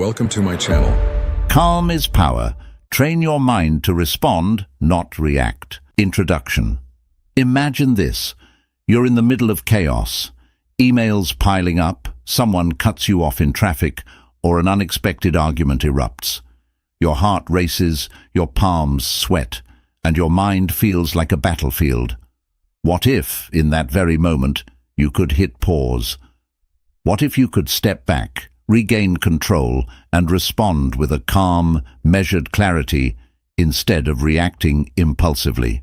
Welcome to my channel. Calm is power. Train your mind to respond, not react. Introduction. Imagine this. You're in the middle of chaos. Emails piling up, someone cuts you off in traffic, or an unexpected argument erupts. Your heart races, your palms sweat, and your mind feels like a battlefield. What if, in that very moment, you could hit pause? What if you could step back, regain control, and respond with a calm, measured clarity instead of reacting impulsively?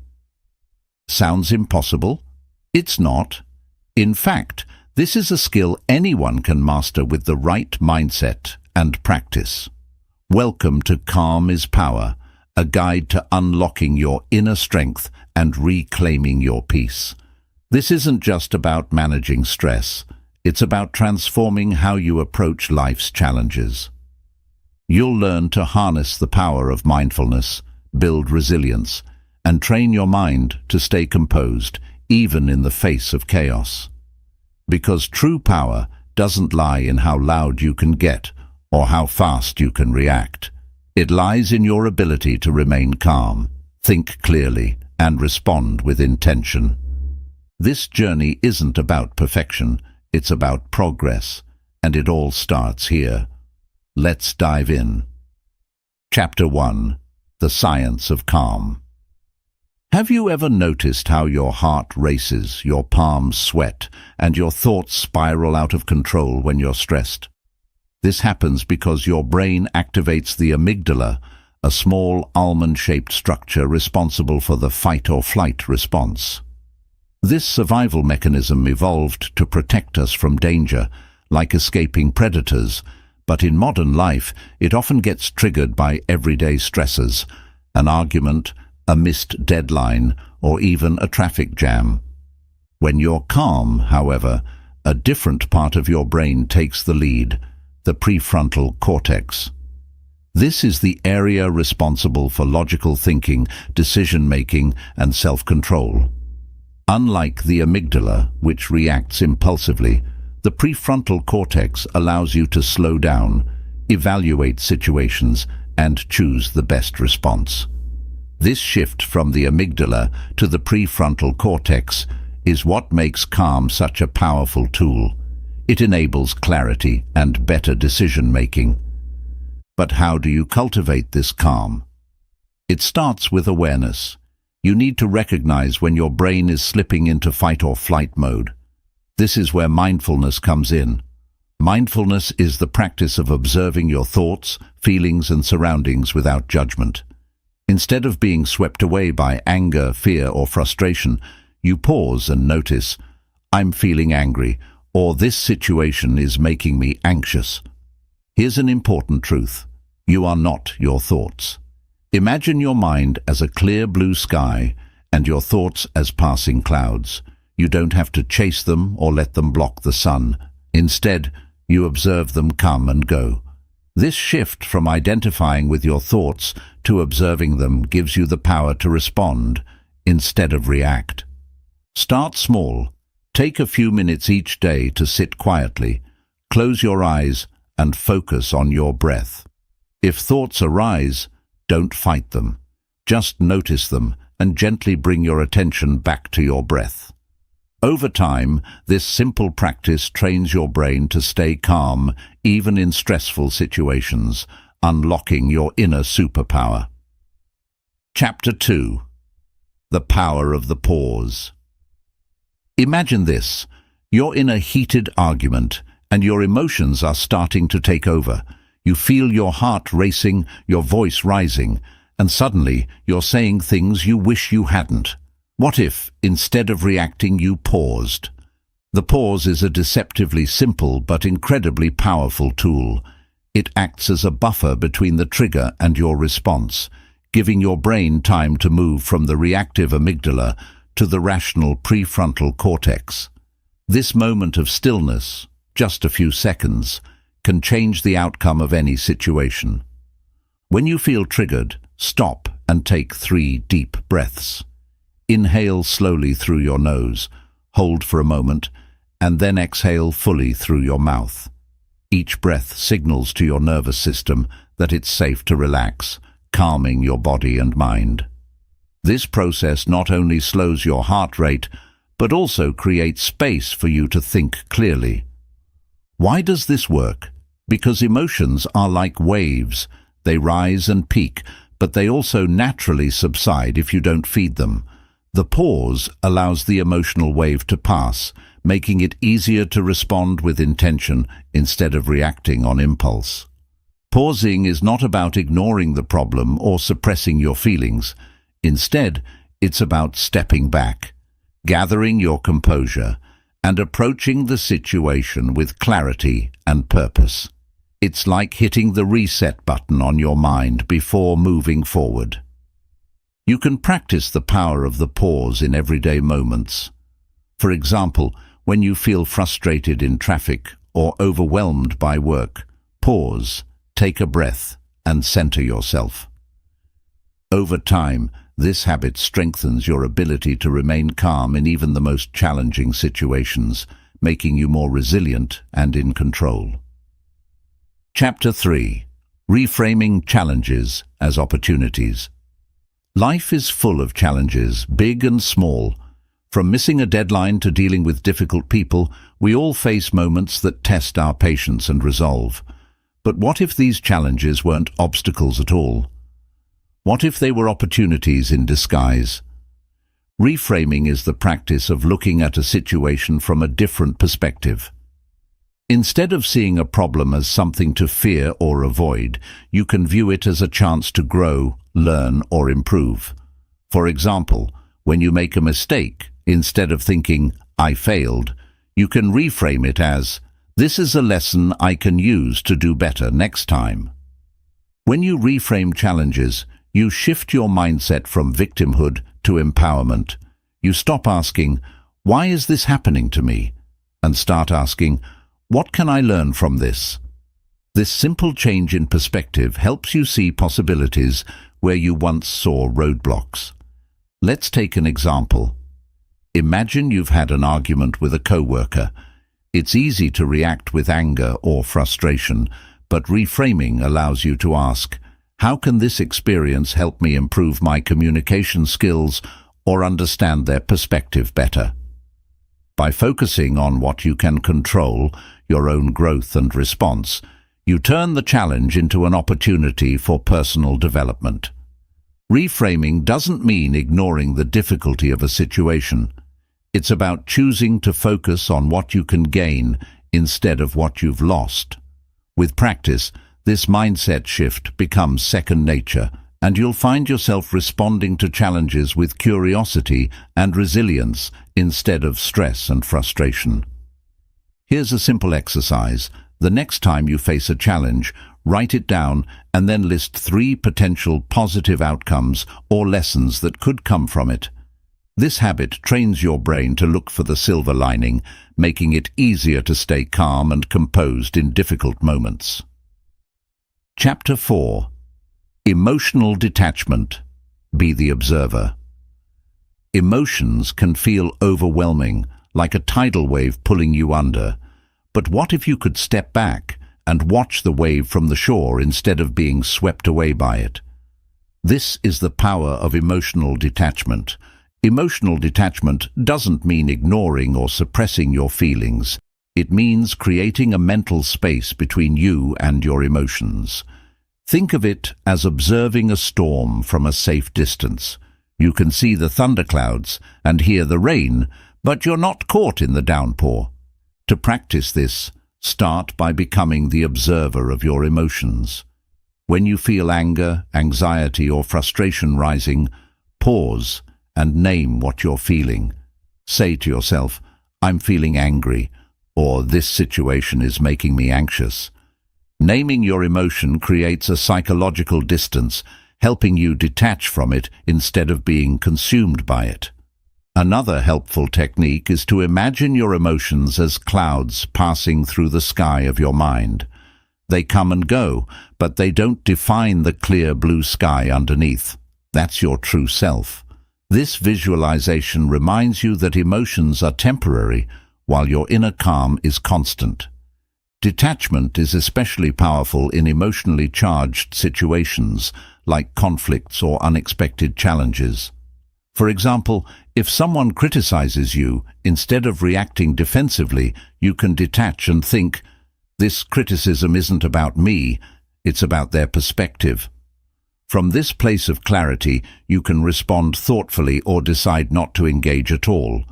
Sounds impossible? It's not. In fact, this is a skill anyone can master with the right mindset and practice. Welcome to Calm is Power, a guide to unlocking your inner strength and reclaiming your peace. This isn't just about managing stress. It's about transforming how you approach life's challenges. You'll learn to harness the power of mindfulness, build resilience, and train your mind to stay composed, even in the face of chaos. Because true power doesn't lie in how loud you can get or how fast you can react. It lies in your ability to remain calm, think clearly, and respond with intention. This journey isn't about perfection. It's about progress, and it all starts here. Let's dive in. Chapter 1. The Science of Calm. Have you ever noticed how your heart races, your palms sweat, and your thoughts spiral out of control when you're stressed? This happens because your brain activates the amygdala, a small almond-shaped structure responsible for the fight-or-flight response. This survival mechanism evolved to protect us from danger, like escaping predators, but in modern life it often gets triggered by everyday stresses, an argument, a missed deadline, or even a traffic jam. When you're calm, however, a different part of your brain takes the lead, the prefrontal cortex. This is the area responsible for logical thinking, decision-making, and self-control. Unlike the amygdala, which reacts impulsively, the prefrontal cortex allows you to slow down, evaluate situations, and choose the best response. This shift from the amygdala to the prefrontal cortex is what makes calm such a powerful tool. It enables clarity and better decision-making. But how do you cultivate this calm? It starts with awareness. You need to recognize when your brain is slipping into fight-or-flight mode. This is where mindfulness comes in. Mindfulness is the practice of observing your thoughts, feelings, and surroundings without judgment. Instead of being swept away by anger, fear, or frustration, you pause and notice, "I'm feeling angry," or "this situation is making me anxious." Here's an important truth. You are not your thoughts. Imagine your mind as a clear blue sky and your thoughts as passing clouds. You don't have to chase them or let them block the sun. Instead, you observe them come and go. This shift from identifying with your thoughts to observing them gives you the power to respond instead of react. Start small. Take a few minutes each day to sit quietly. Close your eyes and focus on your breath. If thoughts arise, don't fight them. Just notice them and gently bring your attention back to your breath. Over time, this simple practice trains your brain to stay calm even in stressful situations, unlocking your inner superpower. Chapter 2. The Power of the Pause. Imagine this. You're in a heated argument and your emotions are starting to take over. You feel your heart racing, your voice rising, and suddenly you're saying things you wish you hadn't. What if, instead of reacting, you paused? The pause is a deceptively simple but incredibly powerful tool. It acts as a buffer between the trigger and your response, giving your brain time to move from the reactive amygdala to the rational prefrontal cortex. This moment of stillness, just a few seconds, can change the outcome of any situation. When you feel triggered, stop and take 3 deep breaths. Inhale slowly through your nose, hold for a moment, and then exhale fully through your mouth. Each breath signals to your nervous system that it's safe to relax, calming your body and mind. This process not only slows your heart rate, but also creates space for you to think clearly. Why does this work? Because emotions are like waves. They rise and peak, but they also naturally subside if you don't feed them. The pause allows the emotional wave to pass, making it easier to respond with intention instead of reacting on impulse. Pausing is not about ignoring the problem or suppressing your feelings. Instead, it's about stepping back, gathering your composure, and approaching the situation with clarity and purpose. It's like hitting the reset button on your mind before moving forward. You can practice the power of the pause in everyday moments. For example, when you feel frustrated in traffic or overwhelmed by work, pause, take a breath, and center yourself. Over time, this habit strengthens your ability to remain calm in even the most challenging situations, making you more resilient and in control. Chapter 3. Reframing challenges as opportunities. Life is full of challenges, big and small. From missing a deadline to dealing with difficult people, we all face moments that test our patience and resolve. But what if these challenges weren't obstacles at all? What if they were opportunities in disguise? Reframing is the practice of looking at a situation from a different perspective. Instead of seeing a problem as something to fear or avoid, you can view it as a chance to grow, learn, or improve. For example, when you make a mistake, instead of thinking, "I failed," you can reframe it as, "This is a lesson I can use to do better next time." When you reframe challenges, you shift your mindset from victimhood to empowerment. You stop asking, "Why is this happening to me?" and start asking, "What can I learn from this?" This simple change in perspective helps you see possibilities where you once saw roadblocks. Let's take an example. Imagine you've had an argument with a coworker. It's easy to react with anger or frustration, but reframing allows you to ask, how can this experience help me improve my communication skills or understand their perspective better? By focusing on what you can control, your own growth and response, you turn the challenge into an opportunity for personal development. Reframing doesn't mean ignoring the difficulty of a situation. It's about choosing to focus on what you can gain instead of what you've lost. With practice, this mindset shift becomes second nature, and you'll find yourself responding to challenges with curiosity and resilience instead of stress and frustration. Here's a simple exercise. The next time you face a challenge, write it down and then list 3 potential positive outcomes or lessons that could come from it. This habit trains your brain to look for the silver lining, making it easier to stay calm and composed in difficult moments. Chapter 4. Emotional detachment. Be the observer. Emotions can feel overwhelming, like a tidal wave pulling you under. But what if you could step back and watch the wave from the shore instead of being swept away by it? This is the power of emotional detachment. Emotional detachment doesn't mean ignoring or suppressing your feelings. It means creating a mental space between you and your emotions. Think of it as observing a storm from a safe distance. You can see the thunderclouds and hear the rain, but you're not caught in the downpour. To practice this, start by becoming the observer of your emotions. When you feel anger, anxiety, or frustration rising, pause and name what you're feeling. Say to yourself, "I'm feeling angry," or "This situation is making me anxious." Naming your emotion creates a psychological distance, helping you detach from it instead of being consumed by it. Another helpful technique is to imagine your emotions as clouds passing through the sky of your mind. They come and go, but they don't define the clear blue sky underneath. That's your true self. This visualization reminds you that emotions are temporary, while your inner calm is constant. Detachment is especially powerful in emotionally charged situations like conflicts or unexpected challenges. For example, if someone criticizes you, instead of reacting defensively, you can detach and think, "This criticism isn't about me, it's about their perspective." From this place of clarity, you can respond thoughtfully or decide not to engage at all.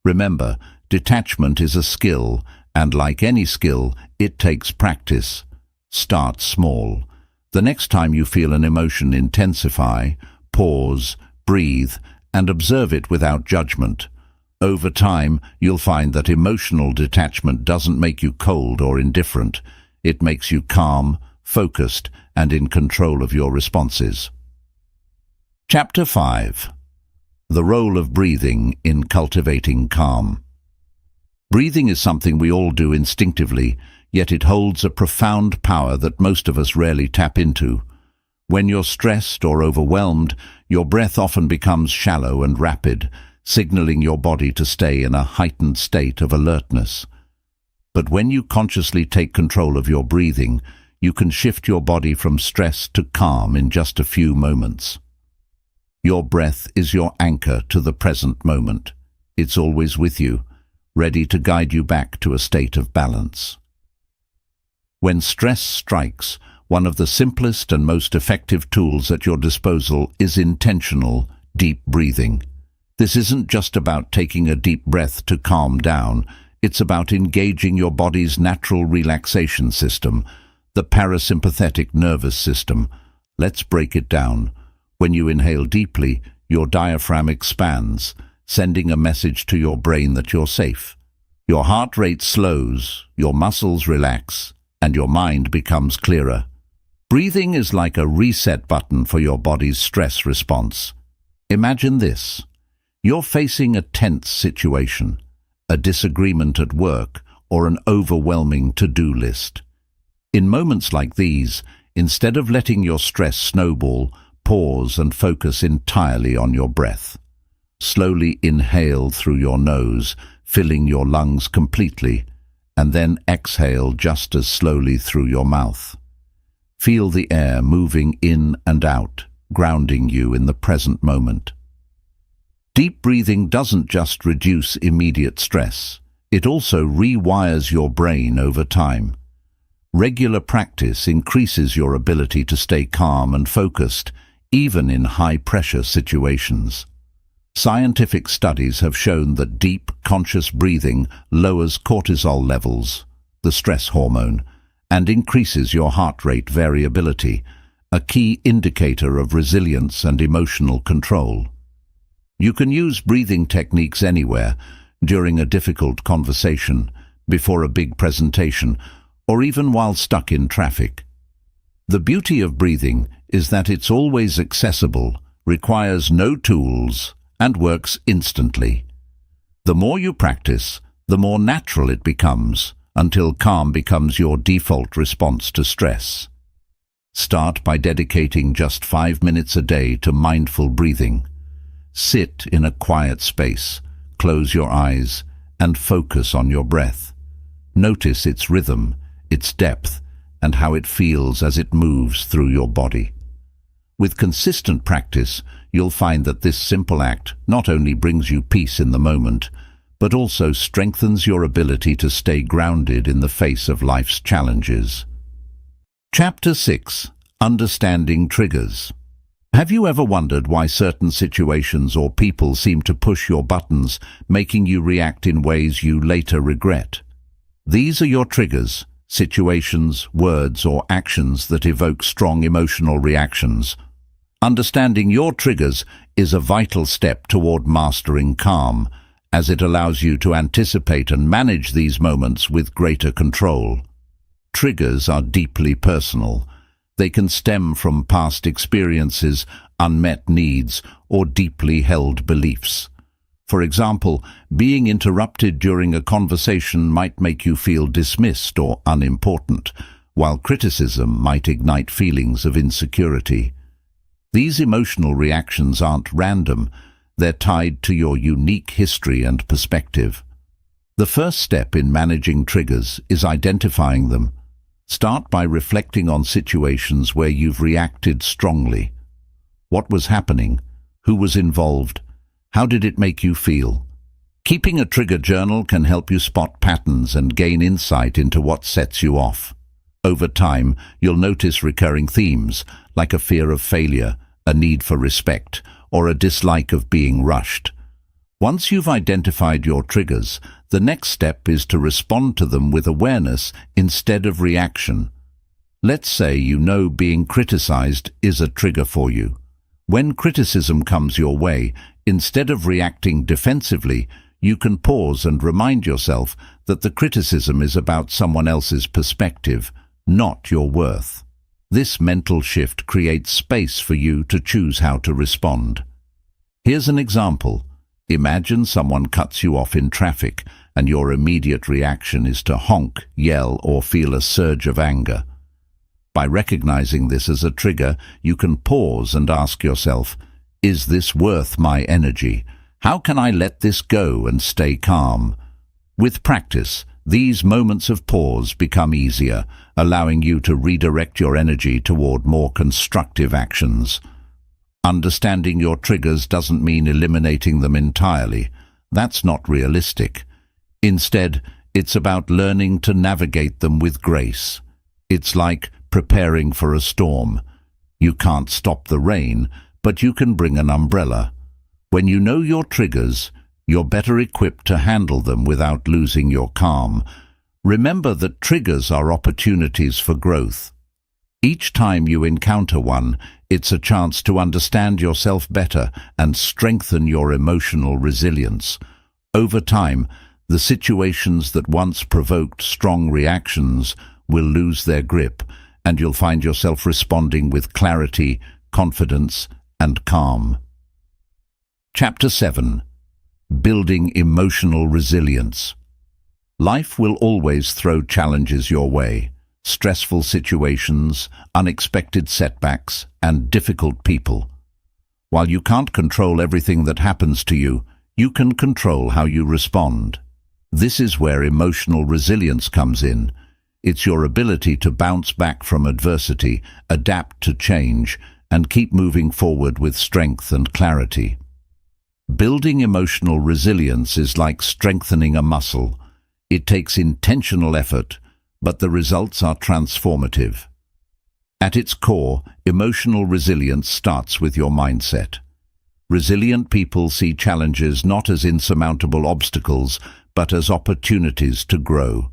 Remember, detachment is a skill, and like any skill, it takes practice. Start small. The next time you feel an emotion intensify, pause, breathe, and observe it without judgment. Over time, you'll find that emotional detachment doesn't make you cold or indifferent. It makes you calm, focused, and in control of your responses. Chapter 5. The role of breathing in cultivating calm. Breathing is something we all do instinctively, yet it holds a profound power that most of us rarely tap into. When you're stressed or overwhelmed, your breath often becomes shallow and rapid, signaling your body to stay in a heightened state of alertness. But when you consciously take control of your breathing, you can shift your body from stress to calm in just a few moments. Your breath is your anchor to the present moment. It's always with you, ready to guide you back to a state of balance. When stress strikes, one of the simplest and most effective tools at your disposal is intentional, deep breathing. This isn't just about taking a deep breath to calm down. It's about engaging your body's natural relaxation system, the parasympathetic nervous system. Let's break it down. When you inhale deeply, your diaphragm expands, sending a message to your brain that you're safe. Your heart rate slows, your muscles relax, and your mind becomes clearer. Breathing is like a reset button for your body's stress response. Imagine this. You're facing a tense situation, a disagreement at work, or an overwhelming to-do list. In moments like these, instead of letting your stress snowball, pause and focus entirely on your breath. Slowly inhale through your nose, filling your lungs completely, and then exhale just as slowly through your mouth. Feel the air moving in and out, grounding you in the present moment. Deep breathing doesn't just reduce immediate stress, it also rewires your brain over time. Regular practice increases your ability to stay calm and focused, even in high-pressure situations. Scientific studies have shown that deep, conscious breathing lowers cortisol levels, the stress hormone, and increases your heart rate variability, a key indicator of resilience and emotional control. You can use breathing techniques anywhere, during a difficult conversation, before a big presentation, or even while stuck in traffic. The beauty of breathing is that it's always accessible, requires no tools, and works instantly. The more you practice, the more natural it becomes, until calm becomes your default response to stress. Start by dedicating just 5 minutes a day to mindful breathing. Sit in a quiet space, close your eyes, and focus on your breath. Notice its rhythm, its depth, and how it feels as it moves through your body. With consistent practice, you'll find that this simple act not only brings you peace in the moment, but also strengthens your ability to stay grounded in the face of life's challenges. Chapter 6. Understanding Triggers. Have you ever wondered why certain situations or people seem to push your buttons, making you react in ways you later regret? These are your triggers, situations, words, or actions that evoke strong emotional reactions. Understanding your triggers is a vital step toward mastering calm, as it allows you to anticipate and manage these moments with greater control. Triggers are deeply personal. They can stem from past experiences, unmet needs, or deeply held beliefs. For example, being interrupted during a conversation might make you feel dismissed or unimportant, while criticism might ignite feelings of insecurity. These emotional reactions aren't random, they're tied to your unique history and perspective. The first step in managing triggers is identifying them. Start by reflecting on situations where you've reacted strongly. What was happening? Who was involved? How did it make you feel? Keeping a trigger journal can help you spot patterns and gain insight into what sets you off. Over time, you'll notice recurring themes, like a fear of failure, a need for respect, or a dislike of being rushed. Once you've identified your triggers, the next step is to respond to them with awareness instead of reaction. Let's say you know being criticized is a trigger for you. When criticism comes your way, instead of reacting defensively, you can pause and remind yourself that the criticism is about someone else's perspective, not your worth. This mental shift creates space for you to choose how to respond. Here's an example. Imagine someone cuts you off in traffic, and your immediate reaction is to honk, yell, or feel a surge of anger. By recognizing this as a trigger, you can pause and ask yourself, is this worth my energy? How can I let this go and stay calm? With practice, these moments of pause become easier, allowing you to redirect your energy toward more constructive actions. Understanding your triggers doesn't mean eliminating them entirely. That's not realistic. Instead, it's about learning to navigate them with grace. It's like preparing for a storm. You can't stop the rain, but you can bring an umbrella. When you know your triggers, you're better equipped to handle them without losing your calm. Remember that triggers are opportunities for growth. Each time you encounter one, it's a chance to understand yourself better and strengthen your emotional resilience. Over time, the situations that once provoked strong reactions will lose their grip, and you'll find yourself responding with clarity, confidence, and calm. Chapter 7. Building Emotional Resilience. Life will always throw challenges your way. Stressful situations, unexpected setbacks, and difficult people. While you can't control everything that happens to you, you can control how you respond. This is where emotional resilience comes in. It's your ability to bounce back from adversity, adapt to change, and keep moving forward with strength and clarity. Building emotional resilience is like strengthening a muscle. It takes intentional effort, but the results are transformative. At its core, emotional resilience starts with your mindset. Resilient people see challenges not as insurmountable obstacles, but as opportunities to grow.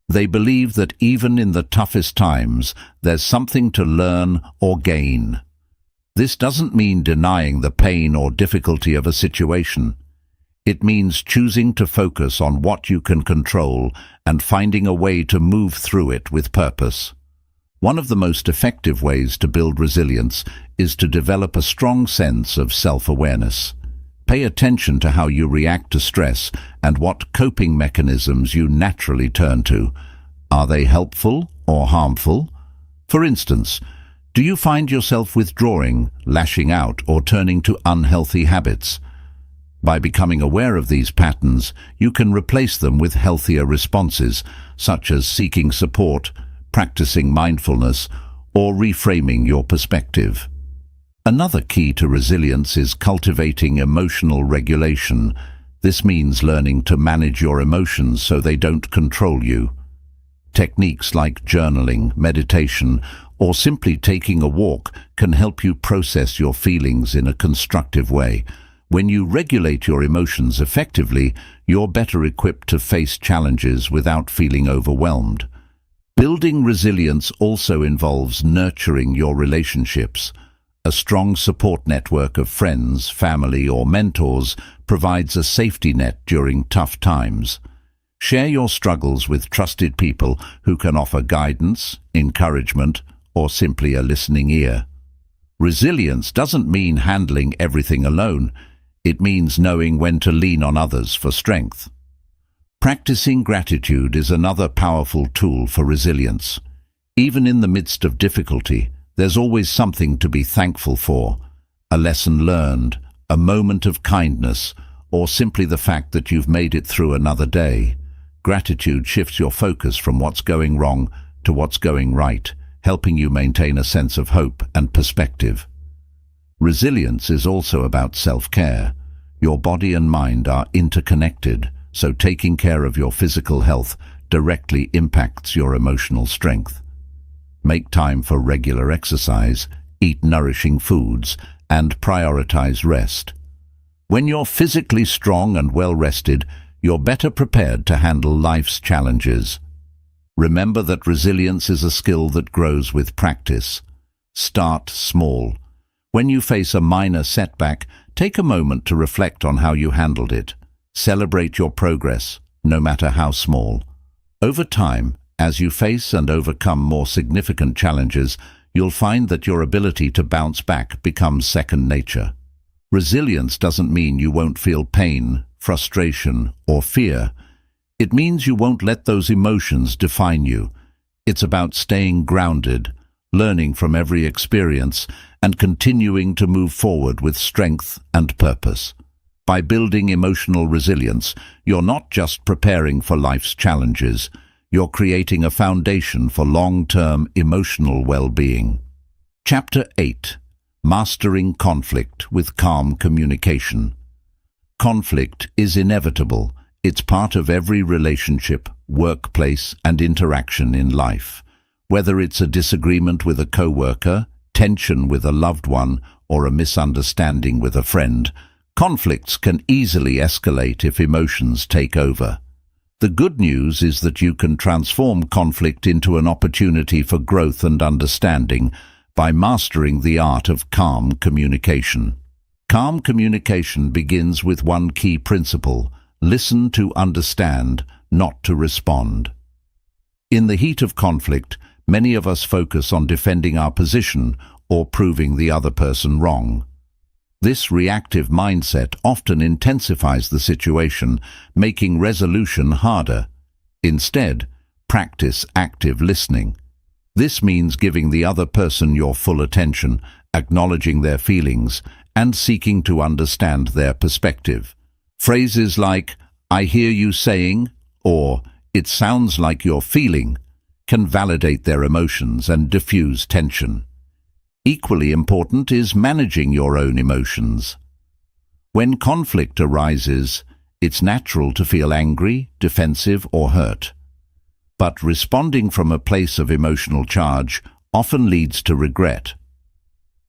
They believe that even in the toughest times, there's something to learn or gain. This doesn't mean denying the pain or difficulty of a situation. It means choosing to focus on what you can control and finding a way to move through it with purpose. One of the most effective ways to build resilience is to develop a strong sense of self-awareness. Pay attention to how you react to stress and what coping mechanisms you naturally turn to. Are they helpful or harmful? For instance, do you find yourself withdrawing, lashing out, or turning to unhealthy habits? By becoming aware of these patterns, you can replace them with healthier responses, such as seeking support, practicing mindfulness, or reframing your perspective. Another key to resilience is cultivating emotional regulation. This means learning to manage your emotions so they don't control you. Techniques like journaling, meditation, or simply taking a walk can help you process your feelings in a constructive way. When you regulate your emotions effectively, you're better equipped to face challenges without feeling overwhelmed. Building resilience also involves nurturing your relationships. A strong support network of friends, family, or mentors provides a safety net during tough times. Share your struggles with trusted people who can offer guidance, encouragement, or simply a listening ear. Resilience doesn't mean handling everything alone. It means knowing when to lean on others for strength. Practicing gratitude is another powerful tool for resilience. Even in the midst of difficulty, there's always something to be thankful for. A lesson learned, a moment of kindness, or simply the fact that you've made it through another day. Gratitude shifts your focus from what's going wrong to what's going right, helping you maintain a sense of hope and perspective. Resilience is also about self-care. Your body and mind are interconnected, so taking care of your physical health directly impacts your emotional strength. Make time for regular exercise, eat nourishing foods, and prioritize rest. When you're physically strong and well-rested, you're better prepared to handle life's challenges. Remember that resilience is a skill that grows with practice. Start small. When you face a minor setback, take a moment to reflect on how you handled it. Celebrate your progress, no matter how small. Over time, as you face and overcome more significant challenges, you'll find that your ability to bounce back becomes second nature. Resilience doesn't mean you won't feel pain, frustration, or fear. It means you won't let those emotions define you. It's about staying grounded, learning from every experience, and continuing to move forward with strength and purpose. By building emotional resilience, you're not just preparing for life's challenges, you're creating a foundation for long-term emotional well-being. Chapter 8. Mastering Conflict with Calm Communication. Conflict is inevitable. It's part of every relationship, workplace, and interaction in life. Whether it's a disagreement with a coworker, tension with a loved one, or a misunderstanding with a friend, conflicts can easily escalate if emotions take over. The good news is that you can transform conflict into an opportunity for growth and understanding by mastering the art of calm communication. Calm communication begins with one key principle: listen to understand, not to respond. In the heat of conflict, many of us focus on defending our position or proving the other person wrong. This reactive mindset often intensifies the situation, making resolution harder. Instead, practice active listening. This means giving the other person your full attention, acknowledging their feelings, and seeking to understand their perspective. Phrases like, "I hear you saying," or "it sounds like you're feeling," can validate their emotions and diffuse tension. Equally important is managing your own emotions. When conflict arises, it's natural to feel angry, defensive, or hurt. But responding from a place of emotional charge often leads to regret.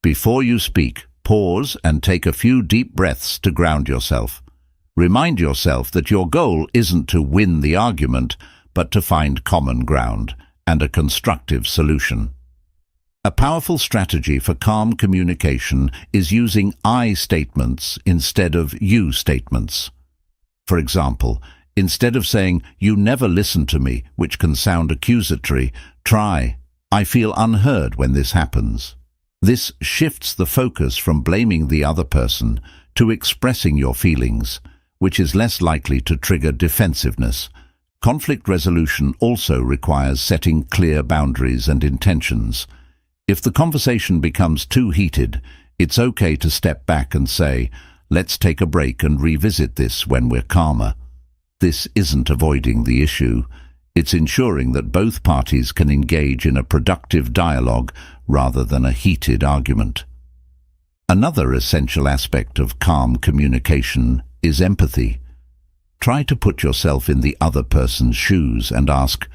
Before you speak, pause and take a few deep breaths to ground yourself. Remind yourself that your goal isn't to win the argument, but to find common ground and a constructive solution. A powerful strategy for calm communication is using I statements instead of you statements. For example, instead of saying, "You never listen to me," which can sound accusatory, try, "I feel unheard when this happens." This shifts the focus from blaming the other person to expressing your feelings, which is less likely to trigger defensiveness. Conflict resolution also requires setting clear boundaries and intentions. If the conversation becomes too heated, it's okay to step back and say, "Let's take a break and revisit this when we're calmer." This isn't avoiding the issue. It's ensuring that both parties can engage in a productive dialogue rather than a heated argument. Another essential aspect of calm communication is empathy. Try to put yourself in the other person's shoes and ask,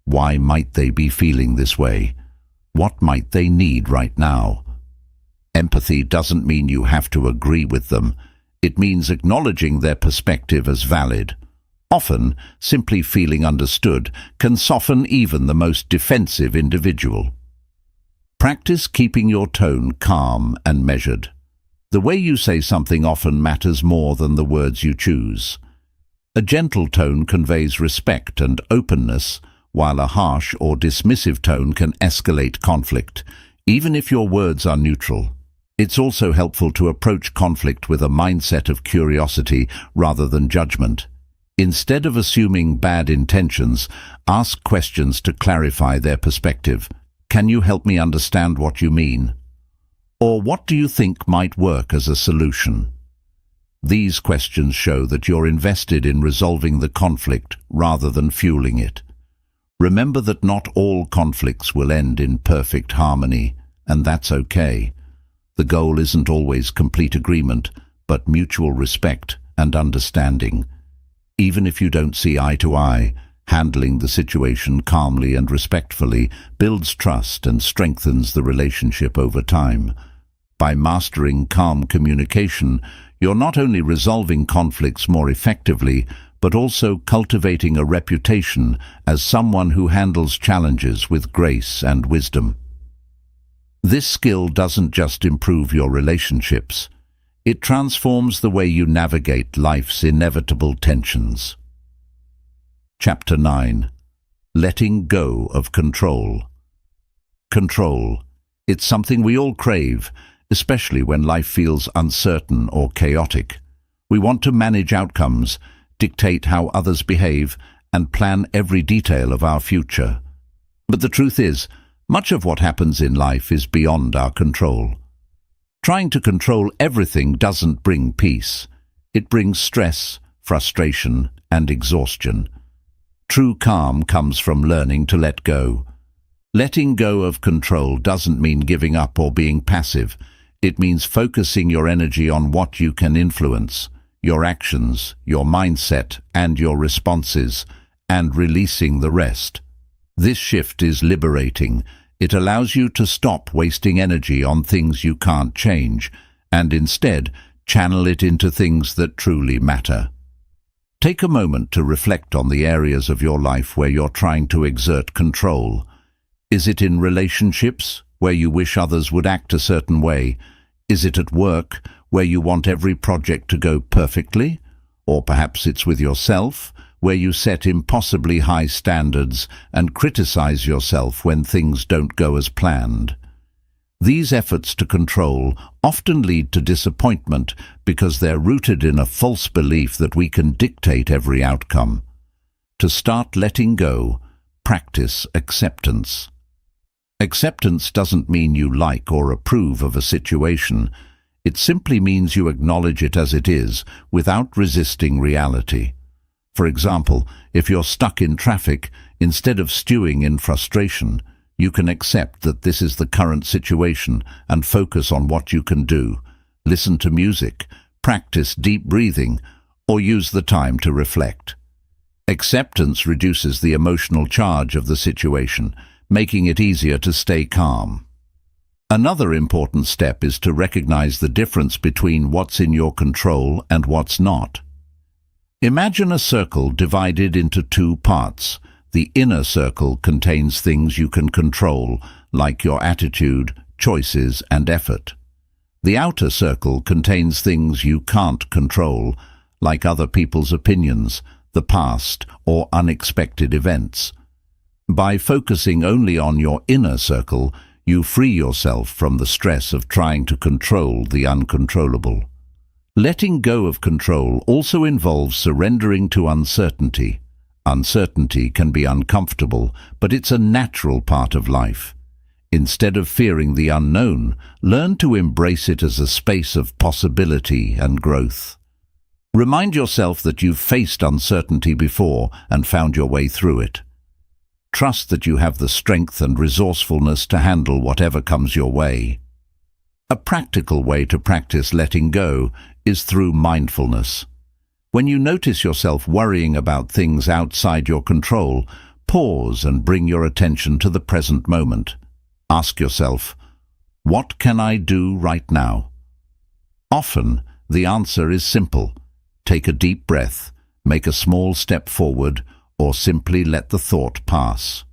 why might they be feeling this way? What might they need right now? Empathy doesn't mean you have to agree with them. It means acknowledging their perspective as valid. Often, simply feeling understood can soften even the most defensive individual. Practice keeping your tone calm and measured. The way you say something often matters more than the words you choose. A gentle tone conveys respect and openness, while a harsh or dismissive tone can escalate conflict, even if your words are neutral. It's also helpful to approach conflict with a mindset of curiosity rather than judgment. Instead of assuming bad intentions, ask questions to clarify their perspective. Can you help me understand what you mean? Or what do you think might work as a solution? These questions show that you're invested in resolving the conflict rather than fueling it. Remember that not all conflicts will end in perfect harmony, and that's okay. The goal isn't always complete agreement, but mutual respect and understanding. Even if you don't see eye to eye, handling the situation calmly and respectfully builds trust and strengthens the relationship over time. By mastering calm communication, you're not only resolving conflicts more effectively, but also cultivating a reputation as someone who handles challenges with grace and wisdom. This skill doesn't just improve your relationships, it transforms the way you navigate life's inevitable tensions. Chapter 9. Letting Go of Control. Control. It's something we all crave, especially when life feels uncertain or chaotic. We want to manage outcomes, dictate how others behave, and plan every detail of our future. But the truth is, much of what happens in life is beyond our control. Trying to control everything doesn't bring peace. It brings stress, frustration, and exhaustion. True calm comes from learning to let go. Letting go of control doesn't mean giving up or being passive. It means focusing your energy on what you can influence, your actions, your mindset, and your responses, and releasing the rest. This shift is liberating. It allows you to stop wasting energy on things you can't change, and instead channel it into things that truly matter. Take a moment to reflect on the areas of your life where you're trying to exert control. Is it in relationships, where you wish others would act a certain way? Is it at work, where you want every project to go perfectly? Or perhaps it's with yourself, where you set impossibly high standards and criticize yourself when things don't go as planned. These efforts to control often lead to disappointment because they're rooted in a false belief that we can dictate every outcome. To start letting go, practice acceptance. Acceptance doesn't mean you like or approve of a situation. It simply means you acknowledge it as it is without resisting reality. For example, if you're stuck in traffic, instead of stewing in frustration, you can accept that this is the current situation and focus on what you can do. Listen to music, practice deep breathing, or use the time to reflect. Acceptance reduces the emotional charge of the situation, making it easier to stay calm. Another important step is to recognize the difference between what's in your control and what's not. Imagine a circle divided into two parts. The inner circle contains things you can control, like your attitude, choices, and effort. The outer circle contains things you can't control, like other people's opinions, the past, or unexpected events. By focusing only on your inner circle, you free yourself from the stress of trying to control the uncontrollable. Letting go of control also involves surrendering to uncertainty. Uncertainty can be uncomfortable, but it's a natural part of life. Instead of fearing the unknown, learn to embrace it as a space of possibility and growth. Remind yourself that you've faced uncertainty before and found your way through it. Trust that you have the strength and resourcefulness to handle whatever comes your way. A practical way to practice letting go is through mindfulness. When you notice yourself worrying about things outside your control, pause and bring your attention to the present moment. Ask yourself, what can I do right now? Often, the answer is simple. Take a deep breath, make a small step forward, or simply let the thought pass.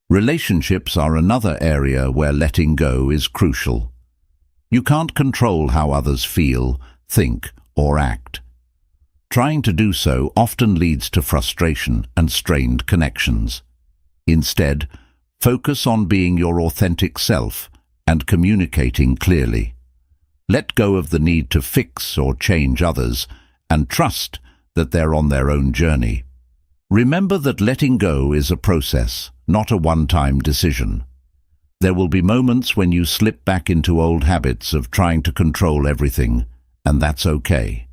Relationships are another area where letting go is crucial. You can't control how others feel, think, or act. Trying to do so often leads to frustration and strained connections. Instead, focus on being your authentic self and communicating clearly. Let go of the need to fix or change others and trust that they're on their own journey. Remember that letting go is a process, not a one-time decision. There will be moments when you slip back into old habits of trying to control everything, and that's okay.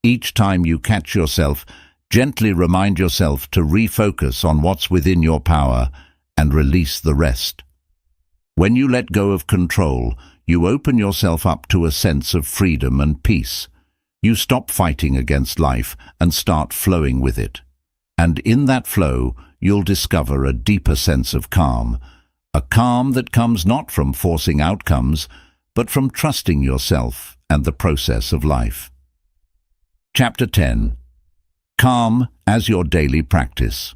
Each time you catch yourself, gently remind yourself to refocus on what's within your power and release the rest. When you let go of control, you open yourself up to a sense of freedom and peace. You stop fighting against life and start flowing with it. And in that flow, you'll discover a deeper sense of calm, a calm that comes not from forcing outcomes, but from trusting yourself and the process of life. Chapter 10. Calm as your daily practice.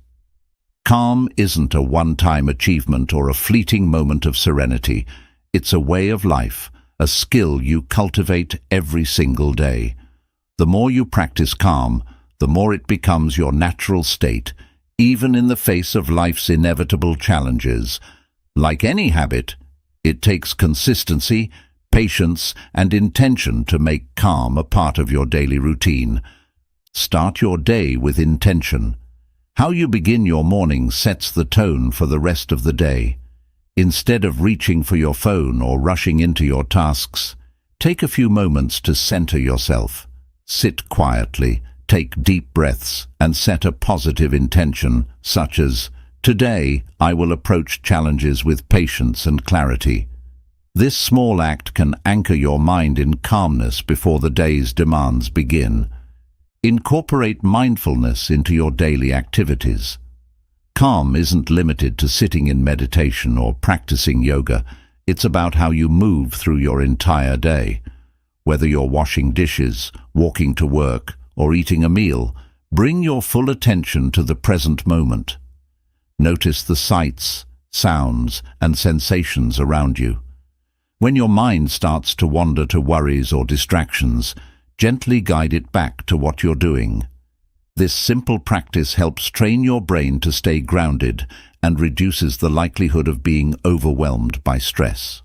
Calm isn't a one-time achievement or a fleeting moment of serenity. It's a way of life, a skill you cultivate every single day. The more you practice calm, the more it becomes your natural state, even in the face of life's inevitable challenges. Like any habit, it takes consistency, patience, and intention to make calm a part of your daily routine. Start your day with intention. How you begin your morning sets the tone for the rest of the day. Instead of reaching for your phone or rushing into your tasks, take a few moments to center yourself. Sit quietly, take deep breaths, and set a positive intention, such as, "Today, I will approach challenges with patience and clarity." This small act can anchor your mind in calmness before the day's demands begin. Incorporate mindfulness into your daily activities. Calm isn't limited to sitting in meditation or practicing yoga. It's about how you move through your entire day. Whether you're washing dishes, walking to work, or eating a meal, bring your full attention to the present moment. Notice the sights, sounds, and sensations around you. When your mind starts to wander to worries or distractions, gently guide it back to what you're doing. This simple practice helps train your brain to stay grounded and reduces the likelihood of being overwhelmed by stress.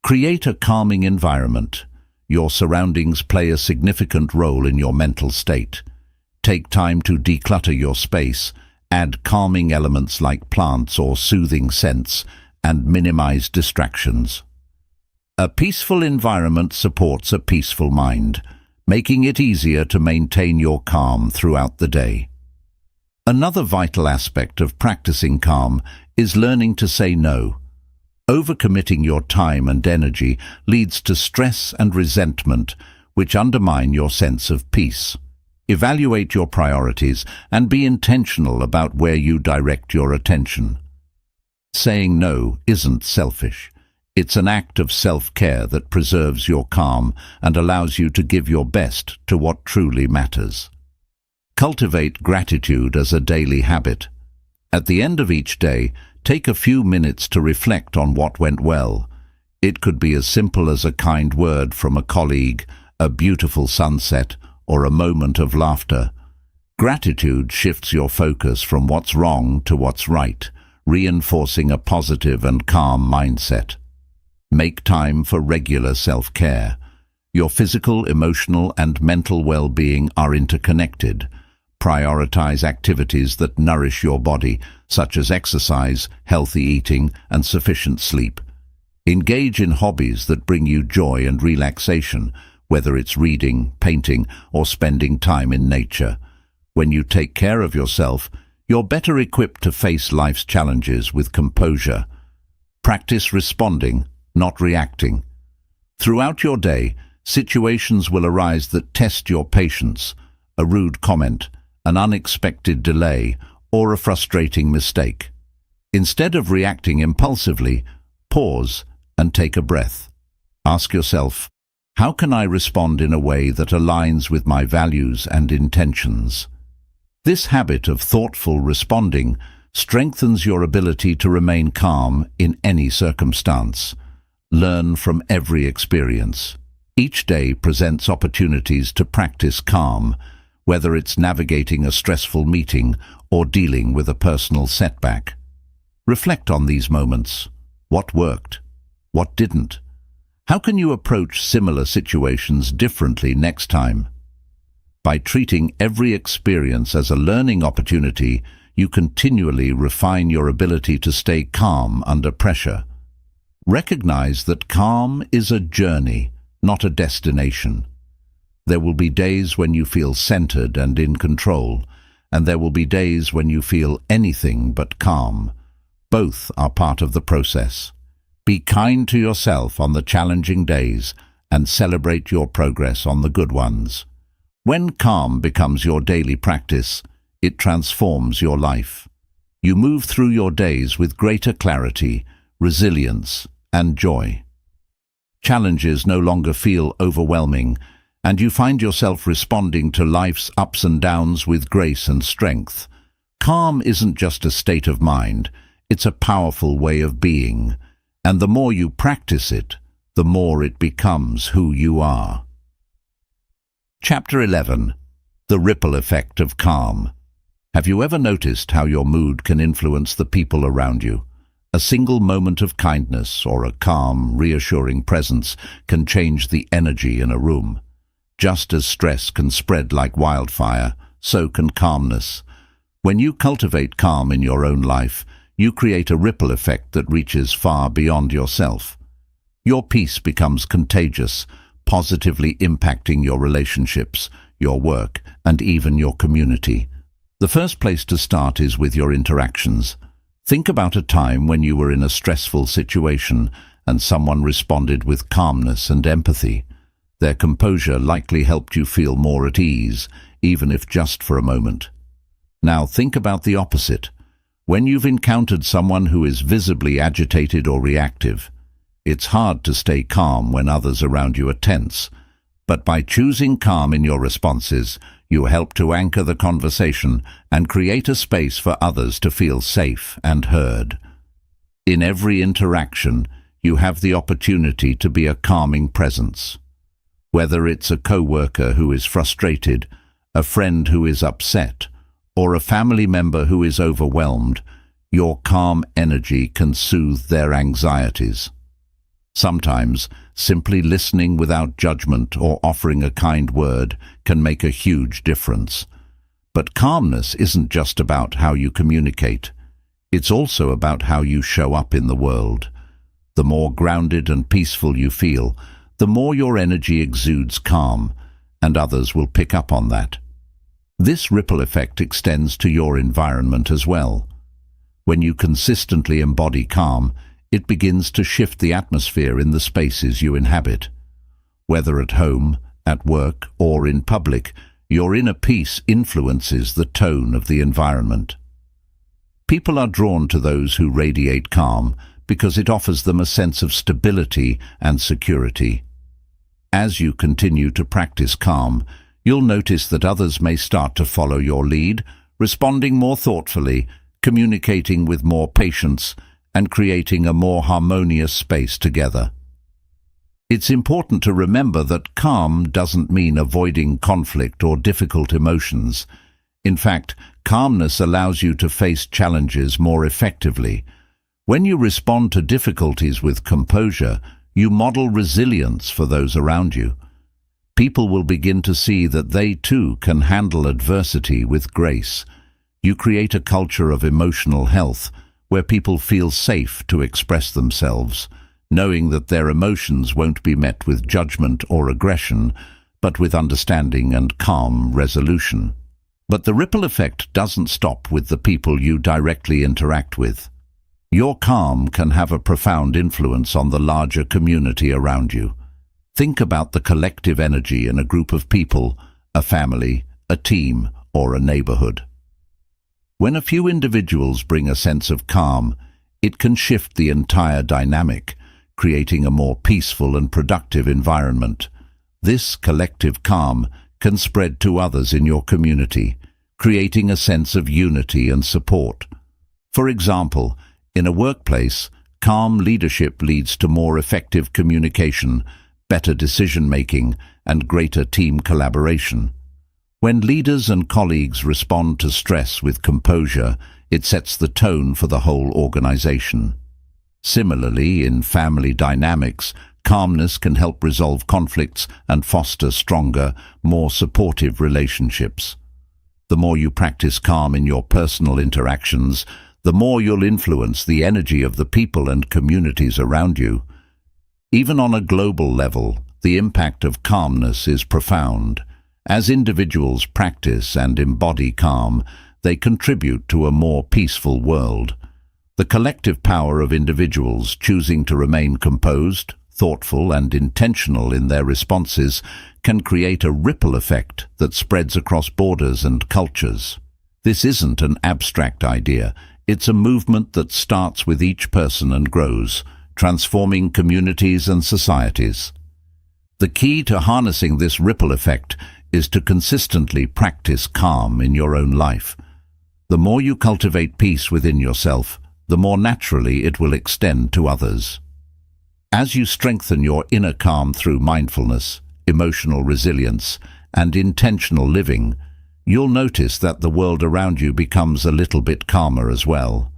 Create a calming environment. Your surroundings play a significant role in your mental state. Take time to declutter your space, add calming elements like plants or soothing scents, and minimize distractions. A peaceful environment supports a peaceful mind, making it easier to maintain your calm throughout the day. Another vital aspect of practicing calm is learning to say no. Overcommitting your time and energy leads to stress and resentment, which undermine your sense of peace. Evaluate your priorities and be intentional about where you direct your attention. Saying no isn't selfish. It's an act of self-care that preserves your calm and allows you to give your best to what truly matters. Cultivate gratitude as a daily habit. At the end of each day, take a few minutes to reflect on what went well. It could be as simple as a kind word from a colleague, a beautiful sunset, or a moment of laughter. Gratitude shifts your focus from what's wrong to what's right, reinforcing a positive and calm mindset. Make time for regular self-care. Your physical, emotional, and mental well-being are interconnected. Prioritize activities that nourish your body, such as exercise, healthy eating, and sufficient sleep. Engage in hobbies that bring you joy and relaxation, whether it's reading, painting, or spending time in nature. When you take care of yourself, you're better equipped to face life's challenges with composure. Practice responding, not reacting. Throughout your day, situations will arise that test your patience. A rude comment, an unexpected delay, or a frustrating mistake. Instead of reacting impulsively, pause and take a breath. Ask yourself, how can I respond in a way that aligns with my values and intentions? This habit of thoughtful responding strengthens your ability to remain calm in any circumstance. Learn from every experience. Each day presents opportunities to practice calm, whether it's navigating a stressful meeting or dealing with a personal setback. Reflect on these moments. What worked? What didn't? How can you approach similar situations differently next time? By treating every experience as a learning opportunity, you continually refine your ability to stay calm under pressure. Recognize that calm is a journey, not a destination. There will be days when you feel centered and in control, and there will be days when you feel anything but calm. Both are part of the process. Be kind to yourself on the challenging days and celebrate your progress on the good ones. When calm becomes your daily practice, it transforms your life. You move through your days with greater clarity, resilience, and joy. Challenges no longer feel overwhelming, and you find yourself responding to life's ups and downs with grace and strength. Calm isn't just a state of mind, it's a powerful way of being, and the more you practice it, the more it becomes who you are. Chapter 11. The Ripple Effect of Calm. Have you ever noticed how your mood can influence the people around you? A single moment of kindness or a calm, reassuring presence can change the energy in a room. Just as stress can spread like wildfire, so can calmness. When you cultivate calm in your own life, you create a ripple effect that reaches far beyond yourself. Your peace becomes contagious, positively impacting your relationships, your work, and even your community. The first place to start is with your interactions. Think about a time when you were in a stressful situation and someone responded with calmness and empathy. Their composure likely helped you feel more at ease, even if just for a moment. Now think about the opposite. When you've encountered someone who is visibly agitated or reactive, it's hard to stay calm when others around you are tense. But by choosing calm in your responses, you help to anchor the conversation and create a space for others to feel safe and heard. In every interaction, you have the opportunity to be a calming presence. Whether it's a co-worker who is frustrated, a friend who is upset, or a family member who is overwhelmed, your calm energy can soothe their anxieties. Sometimes, simply listening without judgment or offering a kind word can make a huge difference. But calmness isn't just about how you communicate. It's also about how you show up in the world. The more grounded and peaceful you feel, the more your energy exudes calm, and others will pick up on that. This ripple effect extends to your environment as well. When you consistently embody calm, it begins to shift the atmosphere in the spaces you inhabit. Whether at home, at work, or in public, your inner peace influences the tone of the environment. People are drawn to those who radiate calm because it offers them a sense of stability and security. As you continue to practice calm, you'll notice that others may start to follow your lead, responding more thoughtfully, communicating with more patience, and creating a more harmonious space together. It's important to remember that calm doesn't mean avoiding conflict or difficult emotions. In fact, calmness allows you to face challenges more effectively. When you respond to difficulties with composure, you model resilience for those around you. People will begin to see that they too can handle adversity with grace. You create a culture of emotional health where people feel safe to express themselves, knowing that their emotions won't be met with judgment or aggression, but with understanding and calm resolution. But the ripple effect doesn't stop with the people you directly interact with. Your calm can have a profound influence on the larger community around you. Think about the collective energy in a group of people, a family, a team, or a neighborhood. When a few individuals bring a sense of calm, it can shift the entire dynamic, creating a more peaceful and productive environment. This collective calm can spread to others in your community, creating a sense of unity and support. For example, in a workplace, calm leadership leads to more effective communication, better decision-making, and greater team collaboration. When leaders and colleagues respond to stress with composure, it sets the tone for the whole organization. Similarly, in family dynamics, calmness can help resolve conflicts and foster stronger, more supportive relationships. The more you practice calm in your personal interactions, the more you'll influence the energy of the people and communities around you. Even on a global level, The impact of calmness is profound. As individuals practice and embody calm, they contribute to a more peaceful world. The collective power of individuals choosing to remain composed, thoughtful and intentional in their responses can create a ripple effect that spreads across borders and cultures. This isn't an abstract idea. It's a movement that starts with each person and grows, transforming communities and societies. The key to harnessing this ripple effect is to consistently practice calm in your own life. The more you cultivate peace within yourself, the more naturally it will extend to others. As you strengthen your inner calm through mindfulness, emotional resilience, and intentional living, you'll notice that the world around you becomes a little bit calmer as well.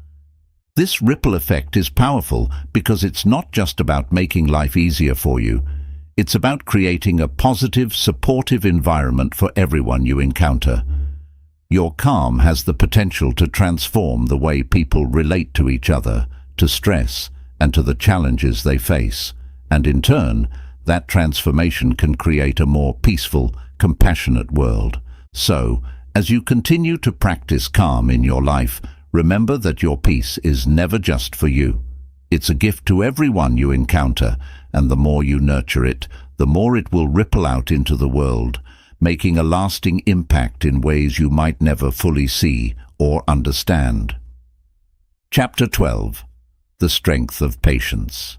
This ripple effect is powerful because it's not just about making life easier for you. It's about creating a positive, supportive environment for everyone you encounter. Your calm has the potential to transform the way people relate to each other, to stress, and to the challenges they face. And in turn, that transformation can create a more peaceful, compassionate world. So, as you continue to practice calm in your life, remember that your peace is never just for you. It's a gift to everyone you encounter, and the more you nurture it, the more it will ripple out into the world, making a lasting impact in ways you might never fully see or understand. Chapter 12. The Strength of Patience.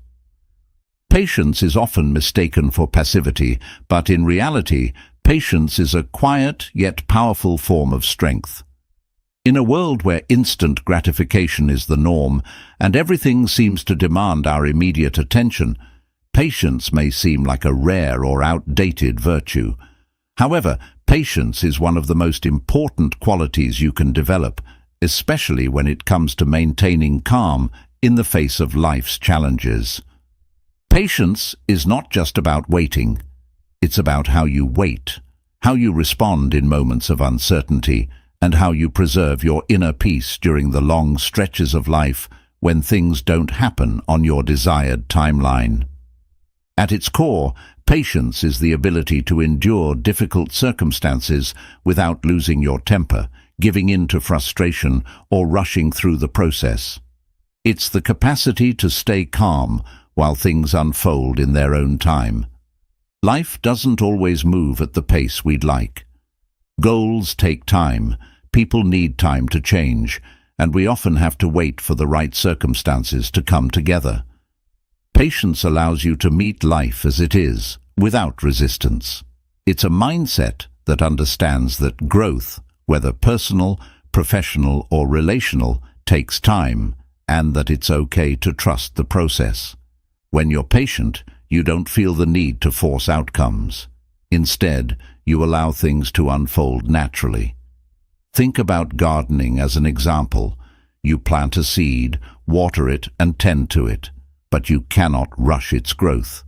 Patience is often mistaken for passivity, but in reality, patience is a quiet yet powerful form of strength. In a world where instant gratification is the norm and everything seems to demand our immediate attention, patience may seem like a rare or outdated virtue. However, patience is one of the most important qualities you can develop, especially when it comes to maintaining calm in the face of life's challenges. Patience is not just about waiting. It's about how you wait, how you respond in moments of uncertainty, and how you preserve your inner peace during the long stretches of life when things don't happen on your desired timeline. At its core, patience is the ability to endure difficult circumstances without losing your temper, giving in to frustration, or rushing through the process. It's the capacity to stay calm while things unfold in their own time. Life doesn't always move at the pace we'd like. Goals take time, people need time to change, and we often have to wait for the right circumstances to come together. Patience allows you to meet life as it is, without resistance. It's a mindset that understands that growth, whether personal, professional, or relational, takes time, and that it's okay to trust the process. When you're patient, you don't feel the need to force outcomes. Instead, you allow things to unfold naturally. Think about gardening as an example. You plant a seed, water it, and tend to it, but you cannot rush its growth.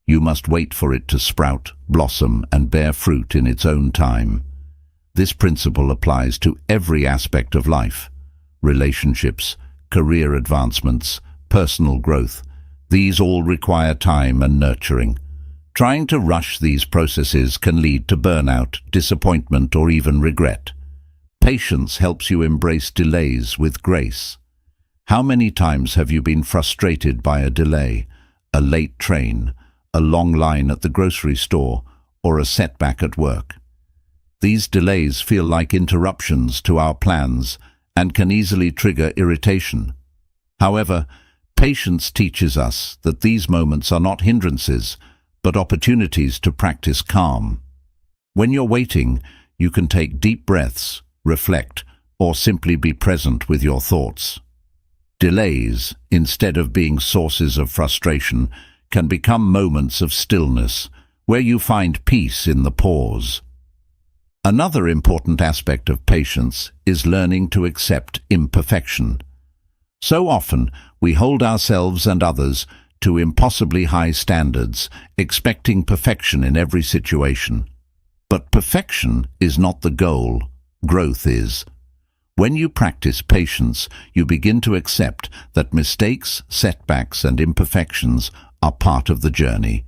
You must wait for it to sprout, blossom, and bear fruit in its own time. This principle applies to every aspect of life: relationships, career advancements, personal growth. These all require time and nurturing. Trying to rush these processes can lead to burnout, disappointment, or even regret. Patience helps you embrace delays with grace. How many times have you been frustrated by a delay, a late train, a long line at the grocery store, or a setback at work? These delays feel like interruptions to our plans and can easily trigger irritation. However, patience teaches us that these moments are not hindrances, but opportunities to practice calm. When you're waiting, you can take deep breaths, reflect, or simply be present with your thoughts. Delays, instead of being sources of frustration, can become moments of stillness, where you find peace in the pause. Another important aspect of patience is learning to accept imperfection. So often, we hold ourselves and others to impossibly high standards, expecting perfection in every situation. But perfection is not the goal, growth is. When you practice patience, you begin to accept that mistakes, setbacks, and imperfections are part of the journey.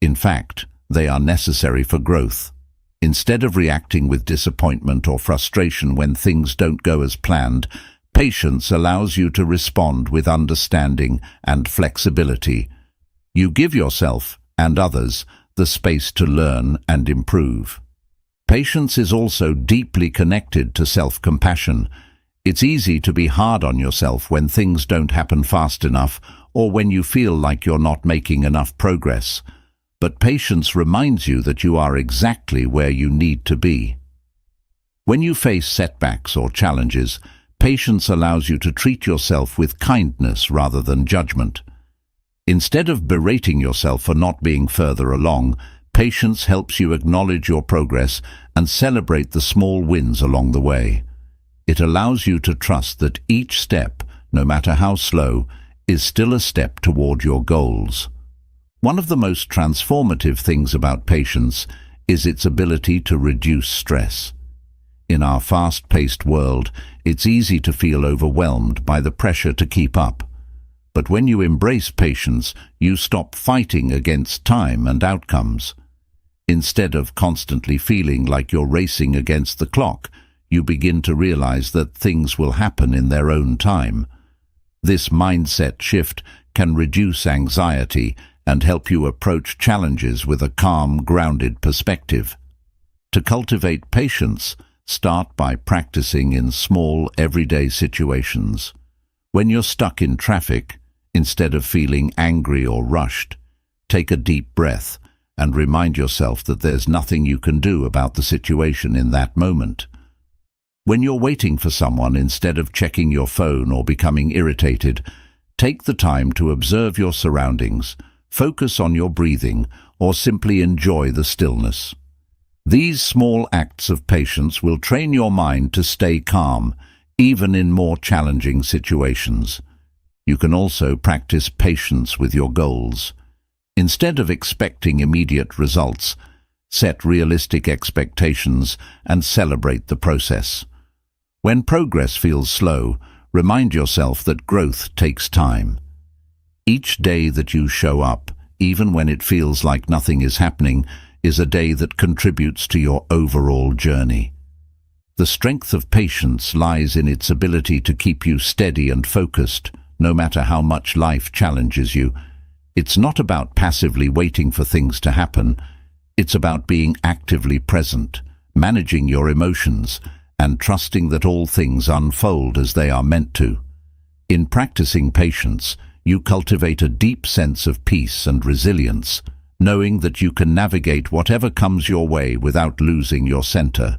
In fact, they are necessary for growth. Instead of reacting with disappointment or frustration when things don't go as planned, patience allows you to respond with understanding and flexibility. You give yourself and others the space to learn and improve. Patience is also deeply connected to self-compassion. It's easy to be hard on yourself when things don't happen fast enough or when you feel like you're not making enough progress. But patience reminds you that you are exactly where you need to be. When you face setbacks or challenges, patience allows you to treat yourself with kindness rather than judgment. Instead of berating yourself for not being further along, patience helps you acknowledge your progress and celebrate the small wins along the way. It allows you to trust that each step, no matter how slow, is still a step toward your goals. One of the most transformative things about patience is its ability to reduce stress. In our fast-paced world, it's easy to feel overwhelmed by the pressure to keep up. But when you embrace patience, you stop fighting against time and outcomes. Instead of constantly feeling like you're racing against the clock, you begin to realize that things will happen in their own time. This mindset shift can reduce anxiety and help you approach challenges with a calm, grounded perspective. To cultivate patience, start by practicing in small, everyday situations. When you're stuck in traffic, instead of feeling angry or rushed, take a deep breath and remind yourself that there's nothing you can do about the situation in that moment. When you're waiting for someone, instead of checking your phone or becoming irritated, take the time to observe your surroundings, focus on your breathing, or simply enjoy the stillness. These small acts of patience will train your mind to stay calm, even in more challenging situations. You can also practice patience with your goals. Instead of expecting immediate results, set realistic expectations and celebrate the process. When progress feels slow, remind yourself that growth takes time. Each day that you show up, even when it feels like nothing is happening, is a day that contributes to your overall journey. The strength of patience lies in its ability to keep you steady and focused, no matter how much life challenges you. It's not about passively waiting for things to happen. It's about being actively present, managing your emotions, and trusting that all things unfold as they are meant to. In practicing patience, you cultivate a deep sense of peace and resilience, knowing that you can navigate whatever comes your way without losing your center.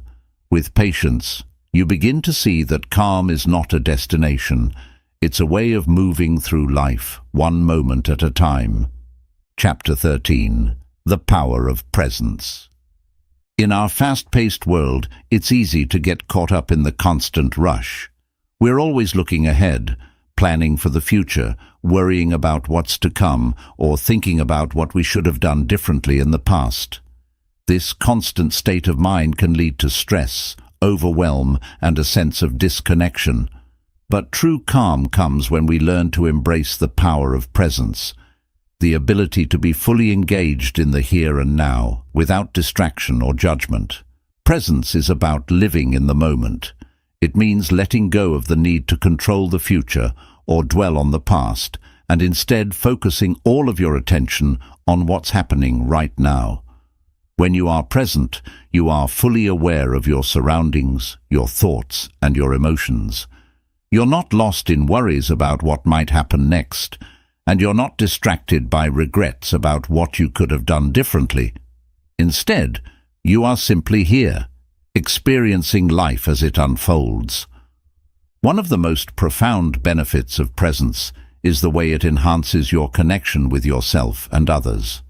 With patience, you begin to see that calm is not a destination. It's a way of moving through life, one moment at a time. Chapter 13. The Power of Presence. In our fast-paced world, it's easy to get caught up in the constant rush. We're always looking ahead, planning for the future, worrying about what's to come, or thinking about what we should have done differently in the past. This constant state of mind can lead to stress, overwhelm, and a sense of disconnection. But true calm comes when we learn to embrace the power of presence, the ability to be fully engaged in the here and now, without distraction or judgment. Presence is about living in the moment. It means letting go of the need to control the future or dwell on the past, and instead focusing all of your attention on what's happening right now. When you are present, you are fully aware of your surroundings, your thoughts, and your emotions. You're not lost in worries about what might happen next, and you're not distracted by regrets about what you could have done differently. Instead, you are simply here, experiencing life as it unfolds. One of the most profound benefits of presence is the way it enhances your connection with yourself and others.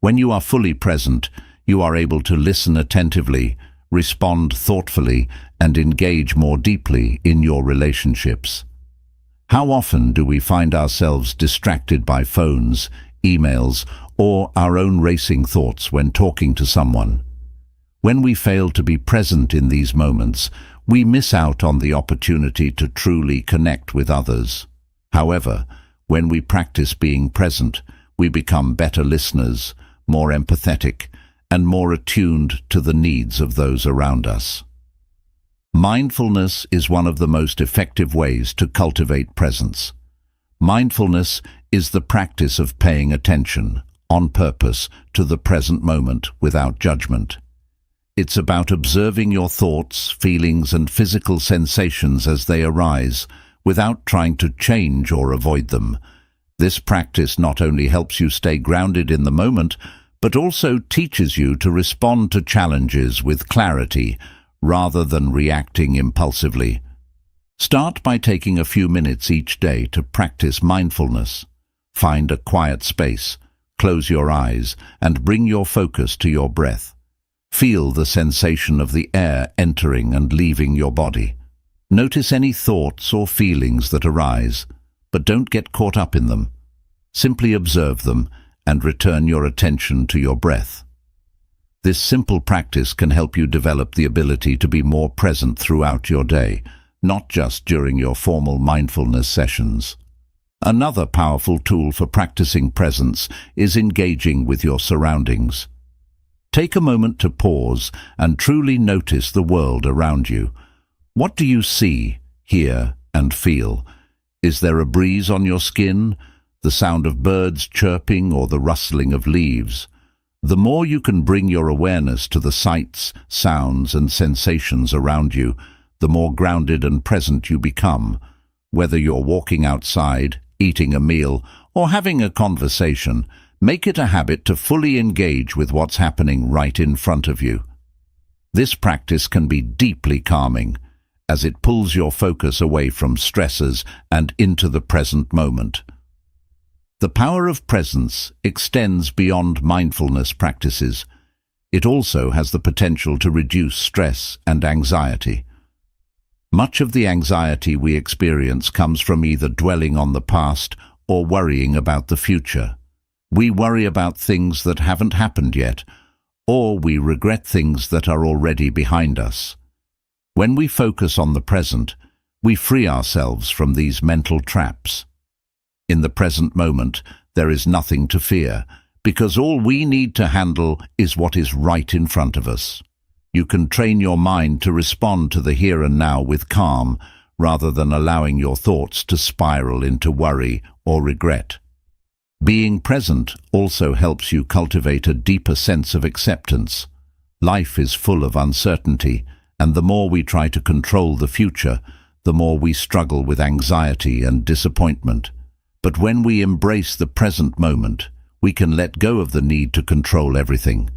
When you are fully present, you are able to listen attentively, respond thoughtfully, and engage more deeply in your relationships. How often do we find ourselves distracted by phones, emails, or our own racing thoughts when talking to someone? When we fail to be present in these moments, we miss out on the opportunity to truly connect with others. However, when we practice being present, we become better listeners, more empathetic, and more attuned to the needs of those around us. Mindfulness is one of the most effective ways to cultivate presence. Mindfulness is the practice of paying attention, on purpose, to the present moment without judgment. It's about observing your thoughts, feelings, and physical sensations as they arise, without trying to change or avoid them. This practice not only helps you stay grounded in the moment, but also teaches you to respond to challenges with clarity, rather than reacting impulsively. Start by taking a few minutes each day to practice mindfulness. Find a quiet space, close your eyes, and bring your focus to your breath. Feel the sensation of the air entering and leaving your body. Notice any thoughts or feelings that arise, but don't get caught up in them. Simply observe them and return your attention to your breath. This simple practice can help you develop the ability to be more present throughout your day, not just during your formal mindfulness sessions. Another powerful tool for practicing presence is engaging with your surroundings. Take a moment to pause and truly notice the world around you. What do you see, hear, and feel? Is there a breeze on your skin, the sound of birds chirping, or the rustling of leaves? The more you can bring your awareness to the sights, sounds, and sensations around you, the more grounded and present you become. Whether you're walking outside, eating a meal, or having a conversation, make it a habit to fully engage with what's happening right in front of you. This practice can be deeply calming, as it pulls your focus away from stressors and into the present moment. The power of presence extends beyond mindfulness practices. It also has the potential to reduce stress and anxiety. Much of the anxiety we experience comes from either dwelling on the past or worrying about the future. We worry about things that haven't happened yet, or we regret things that are already behind us. When we focus on the present, we free ourselves from these mental traps. In the present moment, there is nothing to fear, because all we need to handle is what is right in front of us. You can train your mind to respond to the here and now with calm, rather than allowing your thoughts to spiral into worry or regret. Being present also helps you cultivate a deeper sense of acceptance. Life is full of uncertainty, and the more we try to control the future, the more we struggle with anxiety and disappointment. But when we embrace the present moment, we can let go of the need to control everything.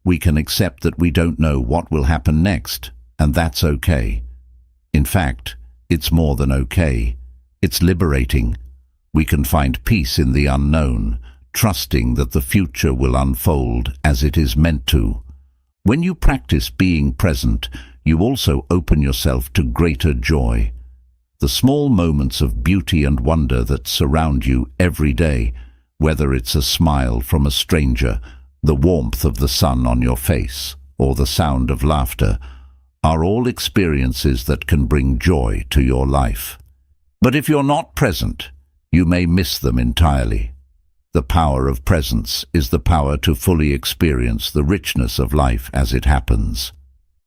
We can accept that we don't know what will happen next, and that's okay. In fact, it's more than okay. It's liberating. We can find peace in the unknown, trusting that the future will unfold as it is meant to. When you practice being present, you also open yourself to greater joy. The small moments of beauty and wonder that surround you every day, whether it's a smile from a stranger, the warmth of the sun on your face, or the sound of laughter, are all experiences that can bring joy to your life. But if you're not present, you may miss them entirely. The power of presence is the power to fully experience the richness of life as it happens.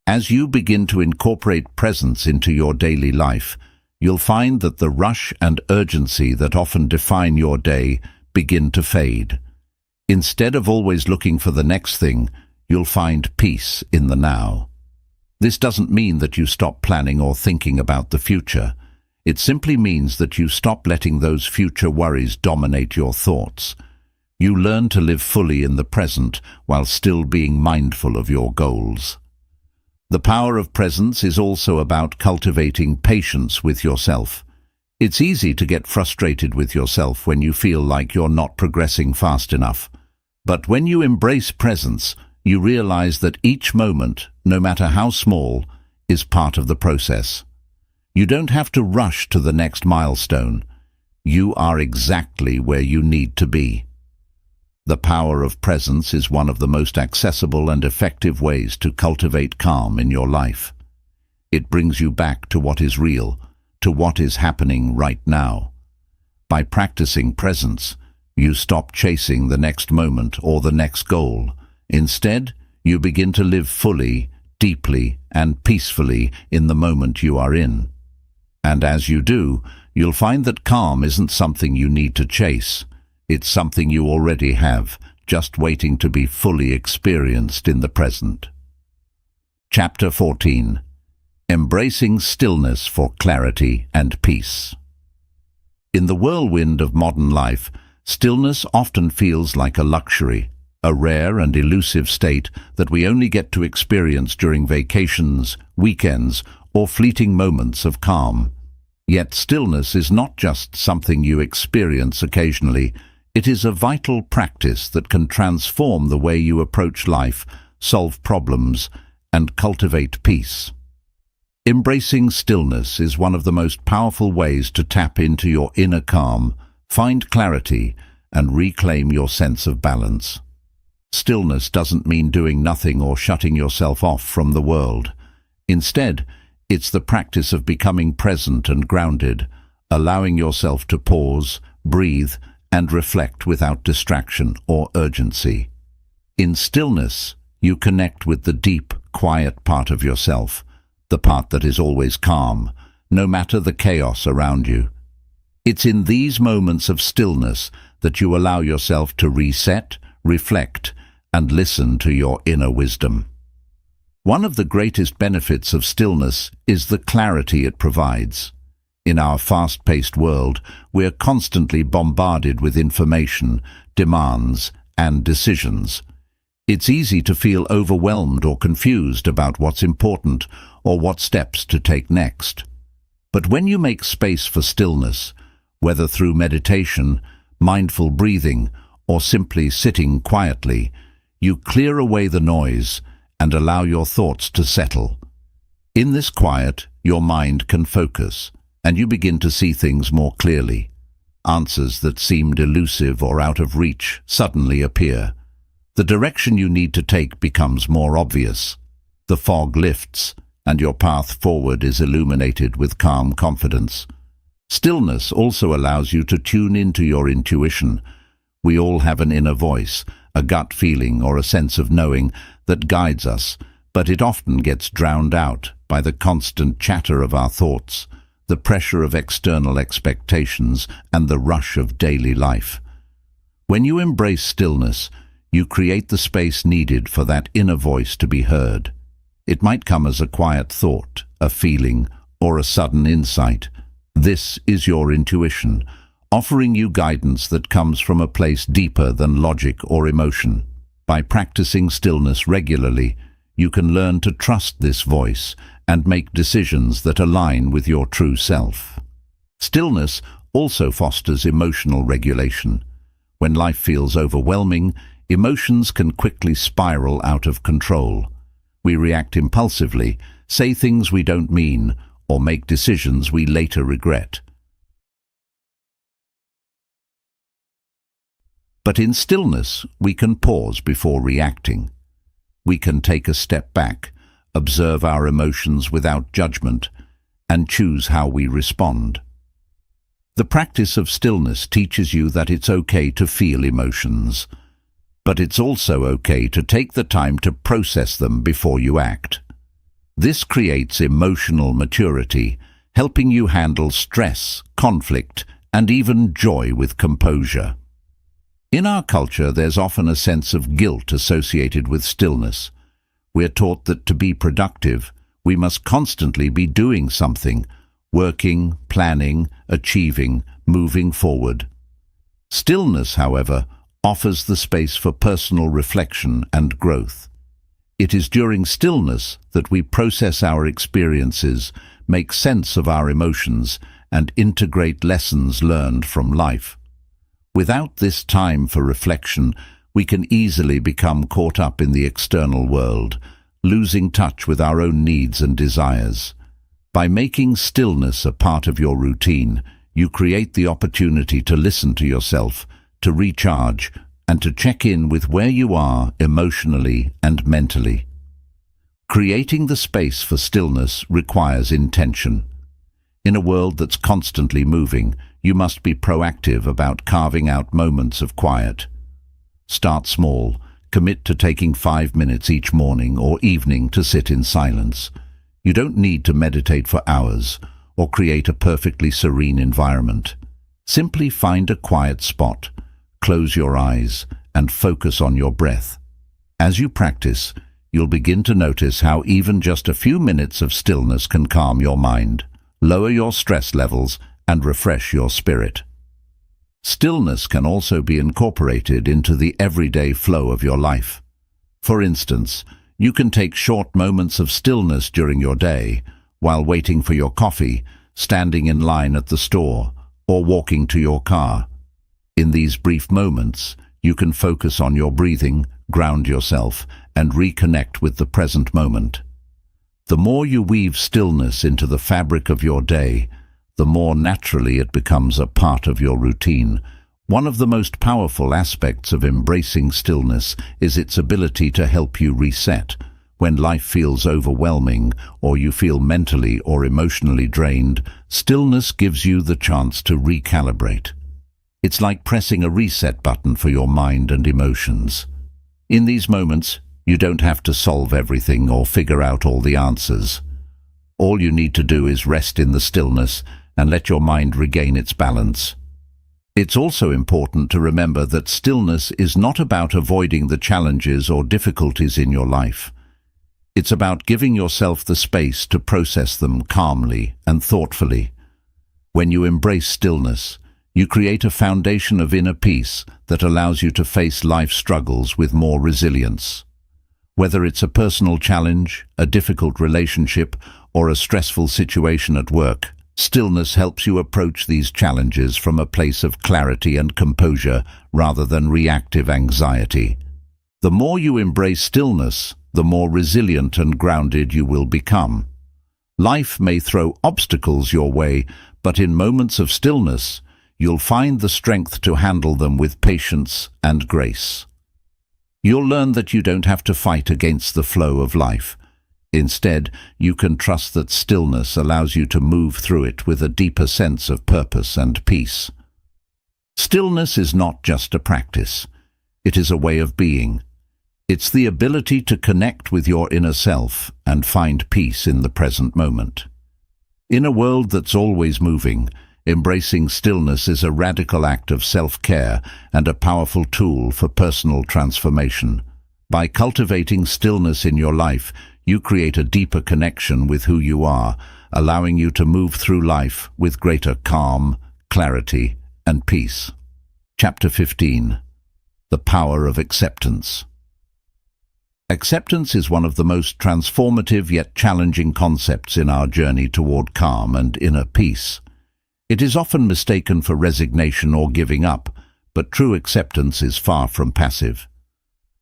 As you begin to incorporate presence into your daily life, you'll find that the rush and urgency that often define your day begin to fade. Instead of always looking for the next thing, you'll find peace in the now. This doesn't mean that you stop planning or thinking about the future. It simply means that you stop letting those future worries dominate your thoughts. You learn to live fully in the present while still being mindful of your goals. The power of presence is also about cultivating patience with yourself. It's easy to get frustrated with yourself when you feel like you're not progressing fast enough. But when you embrace presence, you realize that each moment, no matter how small, is part of the process. You don't have to rush to the next milestone. You are exactly where you need to be. The power of presence is one of the most accessible and effective ways to cultivate calm in your life. It brings you back to what is real, to what is happening right now. By practicing presence, You stop chasing the next moment or the next goal. Instead, you begin to live fully, deeply, and peacefully in the moment you are in. And as you do, you'll find that calm isn't something you need to chase. It's something you already have, just waiting to be fully experienced in the present. Chapter 14. Embracing Stillness for Clarity and Peace. In the whirlwind of modern life, stillness often feels like a luxury, a rare and elusive state that we only get to experience during vacations, weekends, or fleeting moments of calm. Yet stillness is not just something you experience occasionally. It is a vital practice that can transform the way you approach life, solve problems, and cultivate peace. Embracing stillness is one of the most powerful ways to tap into your inner calm, find clarity, and reclaim your sense of balance. Stillness doesn't mean doing nothing or shutting yourself off from the world. Instead, it's the practice of becoming present and grounded, allowing yourself to pause, breathe, and reflect without distraction or urgency. In stillness, you connect with the deep, quiet part of yourself, the part that is always calm, no matter the chaos around you. It's in these moments of stillness that you allow yourself to reset, reflect, and listen to your inner wisdom. One of the greatest benefits of stillness is the clarity it provides. In our fast-paced world, we're constantly bombarded with information, demands, and decisions. It's easy to feel overwhelmed or confused about what's important or what steps to take next. But when you make space for stillness, whether through meditation, mindful breathing, or simply sitting quietly, you clear away the noise and allow your thoughts to settle. In this quiet, your mind can focus, and you begin to see things more clearly. Answers that seemed elusive or out of reach suddenly appear. The direction you need to take becomes more obvious. The fog lifts, and your path forward is illuminated with calm confidence. Stillness also allows you to tune into your intuition. We all have an inner voice, a gut feeling or a sense of knowing that guides us, but it often gets drowned out by the constant chatter of our thoughts, the pressure of external expectations, and the rush of daily life. When you embrace stillness, you create the space needed for that inner voice to be heard. It might come as a quiet thought, a feeling, or a sudden insight. This is your intuition, offering you guidance that comes from a place deeper than logic or emotion. By practicing stillness regularly, you can learn to trust this voice and make decisions that align with your true self. Stillness also fosters emotional regulation. When life feels overwhelming, emotions can quickly spiral out of control. We react impulsively, say things we don't mean, or make decisions we later regret. But in stillness, we can pause before reacting. We can take a step back, observe our emotions without judgment, and choose how we respond. The practice of stillness teaches you that it's okay to feel emotions, but it's also okay to take the time to process them before you act. This creates emotional maturity, helping you handle stress, conflict, and even joy with composure. In our culture, there's often a sense of guilt associated with stillness. We're taught that to be productive, we must constantly be doing something, working, planning, achieving, moving forward. Stillness, however, offers the space for personal reflection and growth. It is during stillness that we process our experiences, make sense of our emotions, and integrate lessons learned from life. Without this time for reflection, we can easily become caught up in the external world, losing touch with our own needs and desires. By making stillness a part of your routine, you create the opportunity to listen to yourself, to recharge, and to check in with where you are emotionally and mentally. Creating the space for stillness requires intention. In a world that's constantly moving, you must be proactive about carving out moments of quiet. Start small. Commit to taking 5 minutes each morning or evening to sit in silence. You don't need to meditate for hours or create a perfectly serene environment. Simply find a quiet spot, close your eyes, and focus on your breath. As you practice, you'll begin to notice how even just a few minutes of stillness can calm your mind, lower your stress levels, and refresh your spirit. Stillness can also be incorporated into the everyday flow of your life. For instance, you can take short moments of stillness during your day, while waiting for your coffee, standing in line at the store, or walking to your car. In these brief moments, you can focus on your breathing, ground yourself, and reconnect with the present moment. The more you weave stillness into the fabric of your day, the more naturally it becomes a part of your routine. One of the most powerful aspects of embracing stillness is its ability to help you reset. When life feels overwhelming or you feel mentally or emotionally drained, stillness gives you the chance to recalibrate. It's like pressing a reset button for your mind and emotions. In these moments, you don't have to solve everything or figure out all the answers. All you need to do is rest in the stillness and let your mind regain its balance. It's also important to remember that stillness is not about avoiding the challenges or difficulties in your life. It's about giving yourself the space to process them calmly and thoughtfully. When you embrace stillness, you create a foundation of inner peace that allows you to face life's struggles with more resilience. Whether it's a personal challenge, a difficult relationship, or a stressful situation at work, stillness helps you approach these challenges from a place of clarity and composure rather than reactive anxiety. The more you embrace stillness, the more resilient and grounded you will become. Life may throw obstacles your way, but in moments of stillness, you'll find the strength to handle them with patience and grace. You'll learn that you don't have to fight against the flow of life. Instead, you can trust that stillness allows you to move through it with a deeper sense of purpose and peace. Stillness is not just a practice. It is a way of being. It's the ability to connect with your inner self and find peace in the present moment. In a world that's always moving, embracing stillness is a radical act of self-care and a powerful tool for personal transformation. By cultivating stillness in your life, you create a deeper connection with who you are, allowing you to move through life with greater calm, clarity, and peace. Chapter 15. The Power of Acceptance. Acceptance is one of the most transformative yet challenging concepts in our journey toward calm and inner peace. It is often mistaken for resignation or giving up, but true acceptance is far from passive.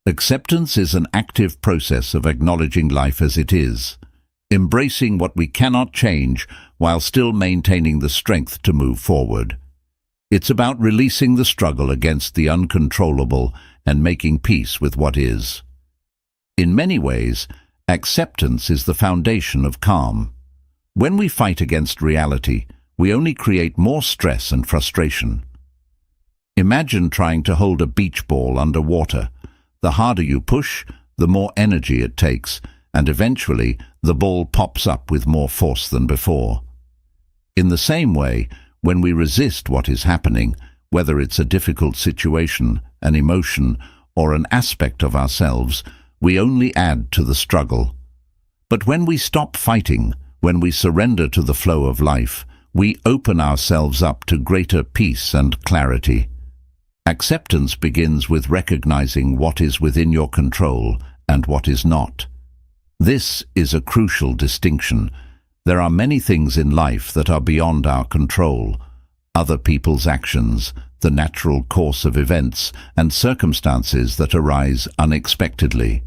Acceptance is an active process of acknowledging life as it is, embracing what we cannot change while still maintaining the strength to move forward. It's about releasing the struggle against the uncontrollable and making peace with what is. In many ways, acceptance is the foundation of calm. When we fight against reality, we only create more stress and frustration. Imagine trying to hold a beach ball under water. The harder you push, the more energy it takes, and eventually the ball pops up with more force than before. In the same way, when we resist what is happening, whether it's a difficult situation, an emotion, or an aspect of ourselves, we only add to the struggle. But when we stop fighting, when we surrender to the flow of life, we open ourselves up to greater peace and clarity. Acceptance begins with recognizing what is within your control and what is not. This is a crucial distinction. There are many things in life that are beyond our control. Other people's actions, the natural course of events, and circumstances that arise unexpectedly.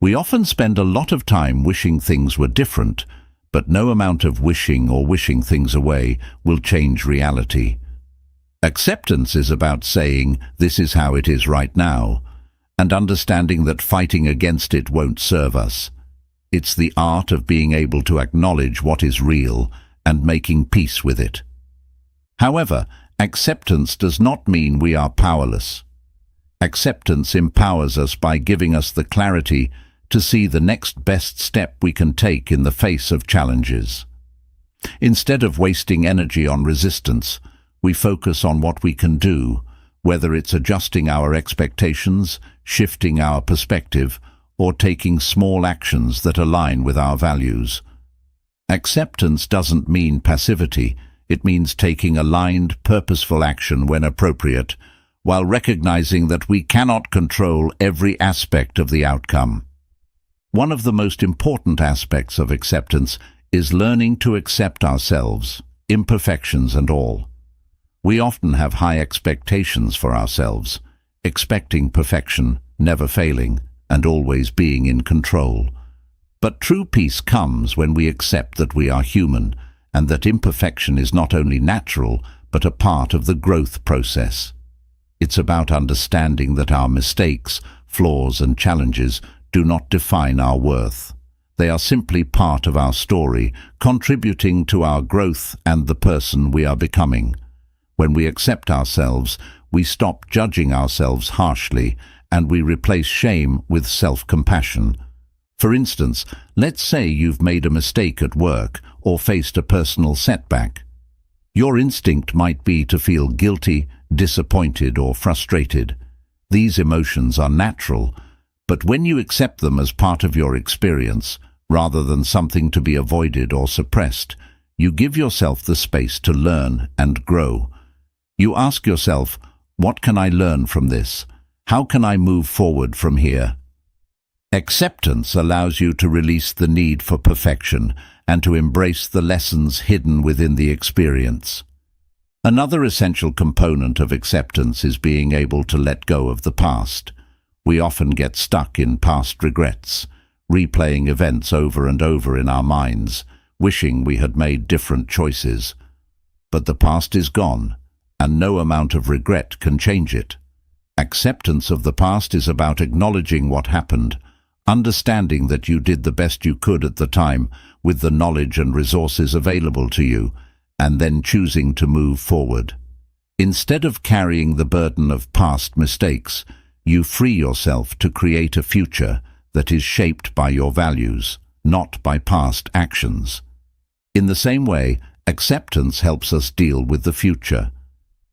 We often spend a lot of time wishing things were different, but no amount of wishing or wishing things away will change reality. Acceptance is about saying, "This is how it is right now," and understanding that fighting against it won't serve us. It's the art of being able to acknowledge what is real and making peace with it. However, acceptance does not mean we are powerless. Acceptance empowers us by giving us the clarity to see the next best step we can take in the face of challenges. Instead of wasting energy on resistance, we focus on what we can do, whether it's adjusting our expectations, shifting our perspective, or taking small actions that align with our values. Acceptance doesn't mean passivity. It means taking aligned, purposeful action when appropriate, while recognizing that we cannot control every aspect of the outcome. One of the most important aspects of acceptance is learning to accept ourselves, imperfections and all. We often have high expectations for ourselves, expecting perfection, never failing, and always being in control. But true peace comes when we accept that we are human, and that imperfection is not only natural, but a part of the growth process. It's about understanding that our mistakes, flaws and challenges do not define our worth. They are simply part of our story, contributing to our growth and the person we are becoming. When we accept ourselves, we stop judging ourselves harshly, and we replace shame with self-compassion. For instance, let's say you've made a mistake at work or faced a personal setback. Your instinct might be to feel guilty, disappointed, or frustrated. These emotions are natural, but when you accept them as part of your experience, rather than something to be avoided or suppressed, you give yourself the space to learn and grow. You ask yourself, what can I learn from this? How can I move forward from here? Acceptance allows you to release the need for perfection and to embrace the lessons hidden within the experience. Another essential component of acceptance is being able to let go of the past. We often get stuck in past regrets, replaying events over and over in our minds, wishing we had made different choices. But the past is gone, and no amount of regret can change it. Acceptance of the past is about acknowledging what happened, understanding that you did the best you could at the time with the knowledge and resources available to you, and then choosing to move forward. Instead of carrying the burden of past mistakes, you free yourself to create a future that is shaped by your values, not by past actions. In the same way, acceptance helps us deal with the future.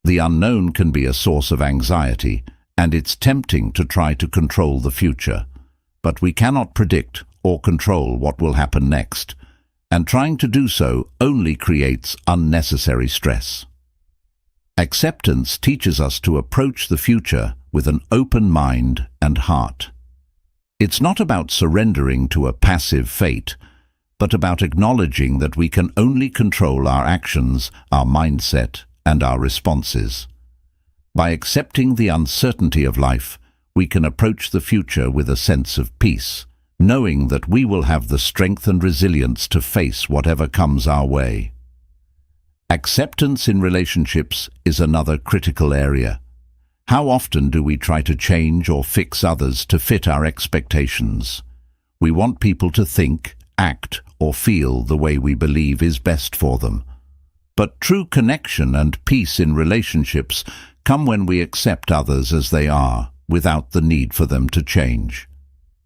The unknown can be a source of anxiety, and it's tempting to try to control the future. But we cannot predict or control what will happen next, and trying to do so only creates unnecessary stress. Acceptance teaches us to approach the future with an open mind and heart. It's not about surrendering to a passive fate, but about acknowledging that we can only control our actions, our mindset, and our responses. By accepting the uncertainty of life, we can approach the future with a sense of peace, knowing that we will have the strength and resilience to face whatever comes our way. Acceptance in relationships is another critical area. How often do we try to change or fix others to fit our expectations? We want people to think, act, or feel the way we believe is best for them. But true connection and peace in relationships come when we accept others as they are, without the need for them to change.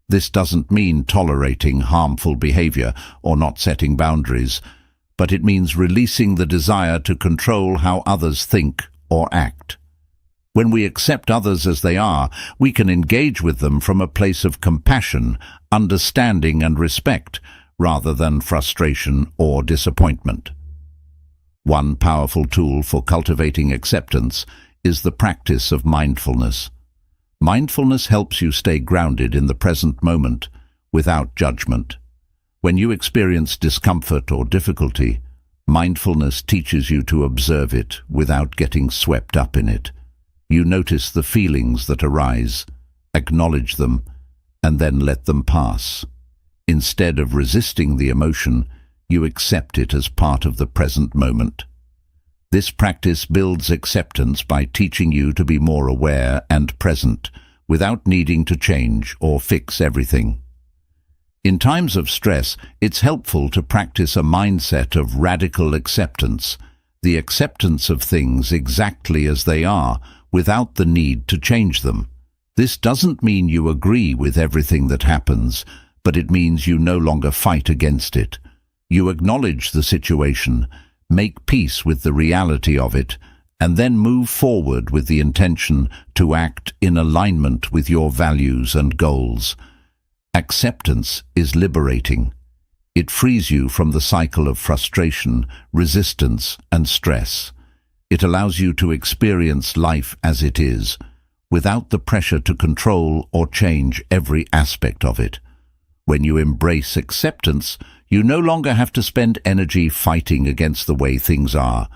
This doesn't mean tolerating harmful behavior or not setting boundaries, but it means releasing the desire to control how others think or act. When we accept others as they are, we can engage with them from a place of compassion, understanding and respect, rather than frustration or disappointment. One powerful tool for cultivating acceptance is the practice of mindfulness. Mindfulness helps you stay grounded in the present moment, without judgment. When you experience discomfort or difficulty, mindfulness teaches you to observe it without getting swept up in it. You notice the feelings that arise, acknowledge them, and then let them pass. Instead of resisting the emotion, you accept it as part of the present moment. This practice builds acceptance by teaching you to be more aware and present, without needing to change or fix everything. In times of stress, it's helpful to practice a mindset of radical acceptance, the acceptance of things exactly as they are, without the need to change them. This doesn't mean you agree with everything that happens, but it means you no longer fight against it. You acknowledge the situation, make peace with the reality of it, and then move forward with the intention to act in alignment with your values and goals. Acceptance is liberating. It frees you from the cycle of frustration, resistance, and stress. It allows you to experience life as it is, without the pressure to control or change every aspect of it. When you embrace acceptance, you no longer have to spend energy fighting against the way things are.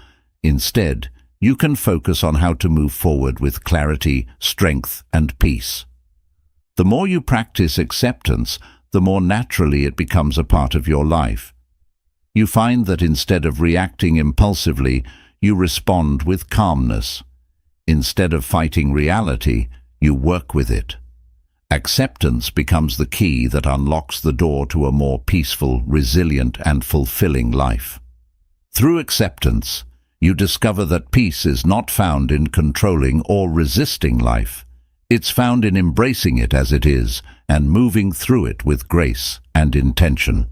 Instead, you can focus on how to move forward with clarity, strength, and peace. The more you practice acceptance, the more naturally it becomes a part of your life. You find that instead of reacting impulsively, you respond with calmness. Instead of fighting reality, you work with it. Acceptance becomes the key that unlocks the door to a more peaceful, resilient, and fulfilling life. Through acceptance, you discover that peace is not found in controlling or resisting life. It's found in embracing it as it is and moving through it with grace and intention.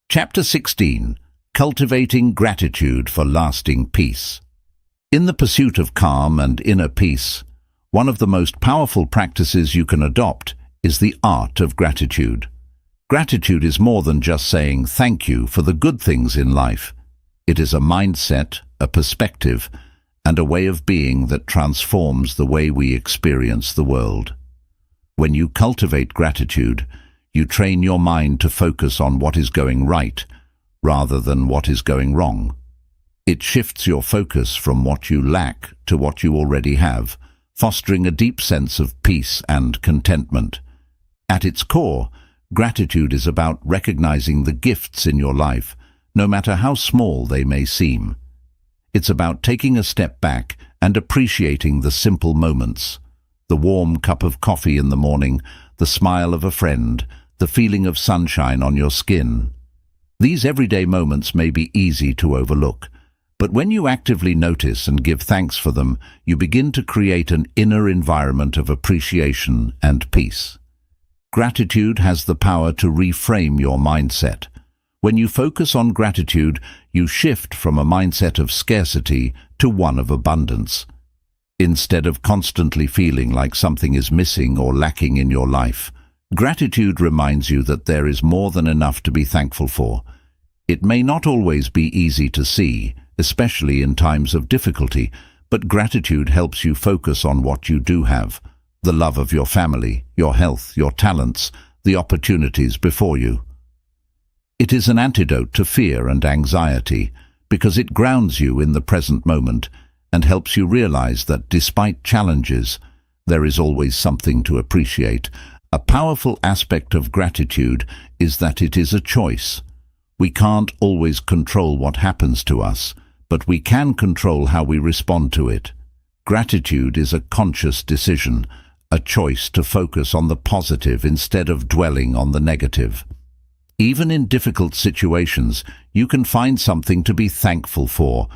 Chapter 16. Cultivating Gratitude for Lasting Peace. In the pursuit of calm and inner peace, one of the most powerful practices you can adopt is the art of gratitude. Gratitude is more than just saying thank you for the good things in life. It is a mindset, a perspective, and a way of being that transforms the way we experience the world. When you cultivate gratitude, you train your mind to focus on what is going right rather than what is going wrong. It shifts your focus from what you lack to what you already have, fostering a deep sense of peace and contentment. At its core, gratitude is about recognizing the gifts in your life, no matter how small they may seem. It's about taking a step back and appreciating the simple moments: the warm cup of coffee in the morning, the smile of a friend, the feeling of sunshine on your skin. These everyday moments may be easy to overlook, but when you actively notice and give thanks for them, you begin to create an inner environment of appreciation and peace. Gratitude has the power to reframe your mindset. When you focus on gratitude, you shift from a mindset of scarcity to one of abundance. Instead of constantly feeling like something is missing or lacking in your life, gratitude reminds you that there is more than enough to be thankful for. It may not always be easy to see, especially in times of difficulty, but gratitude helps you focus on what you do have: the love of your family, your health, your talents, the opportunities before you. It is an antidote to fear and anxiety because it grounds you in the present moment and helps you realize that despite challenges, there is always something to appreciate. A powerful aspect of gratitude is that it is a choice. We can't always control what happens to us, but we can control how we respond to it. Gratitude is a conscious decision, a choice to focus on the positive instead of dwelling on the negative. Even in difficult situations, you can find something to be thankful for,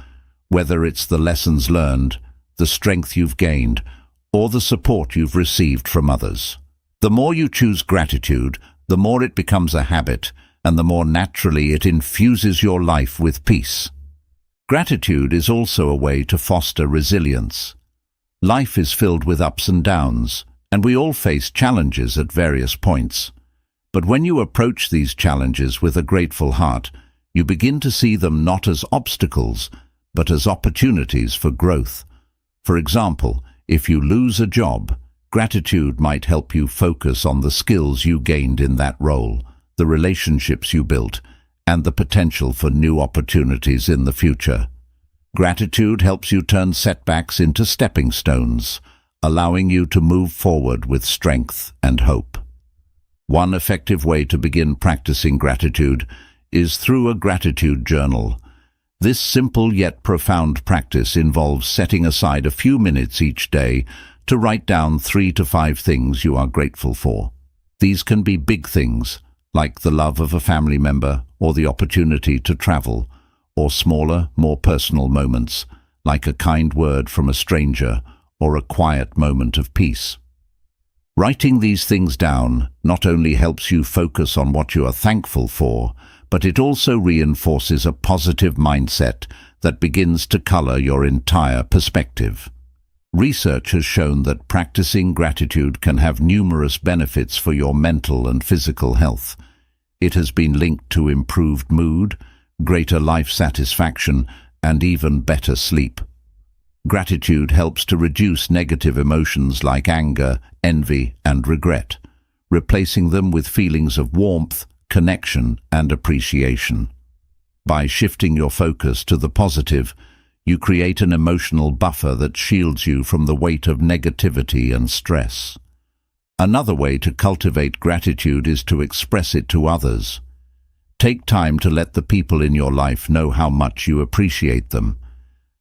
whether it's the lessons learned, the strength you've gained, or the support you've received from others. The more you choose gratitude, the more it becomes a habit, and the more naturally it infuses your life with peace. Gratitude is also a way to foster resilience. Life is filled with ups and downs, and we all face challenges at various points. But when you approach these challenges with a grateful heart, you begin to see them not as obstacles, but as opportunities for growth. For example, if you lose a job, gratitude might help you focus on the skills you gained in that role, the relationships you built, and the potential for new opportunities in the future. Gratitude helps you turn setbacks into stepping stones, allowing you to move forward with strength and hope. One effective way to begin practicing gratitude is through a gratitude journal. This simple yet profound practice involves setting aside a few minutes each day to write down 3 to 5 things you are grateful for. These can be big things, like the love of a family member or the opportunity to travel, or smaller, more personal moments, like a kind word from a stranger or a quiet moment of peace. Writing these things down not only helps you focus on what you are thankful for, but it also reinforces a positive mindset that begins to color your entire perspective. Research has shown that practicing gratitude can have numerous benefits for your mental and physical health. It has been linked to improved mood, greater life satisfaction, and even better sleep. Gratitude helps to reduce negative emotions like anger, envy, and regret, replacing them with feelings of warmth, connection, and appreciation. By shifting your focus to the positive, you create an emotional buffer that shields you from the weight of negativity and stress. Another way to cultivate gratitude is to express it to others. Take time to let the people in your life know how much you appreciate them.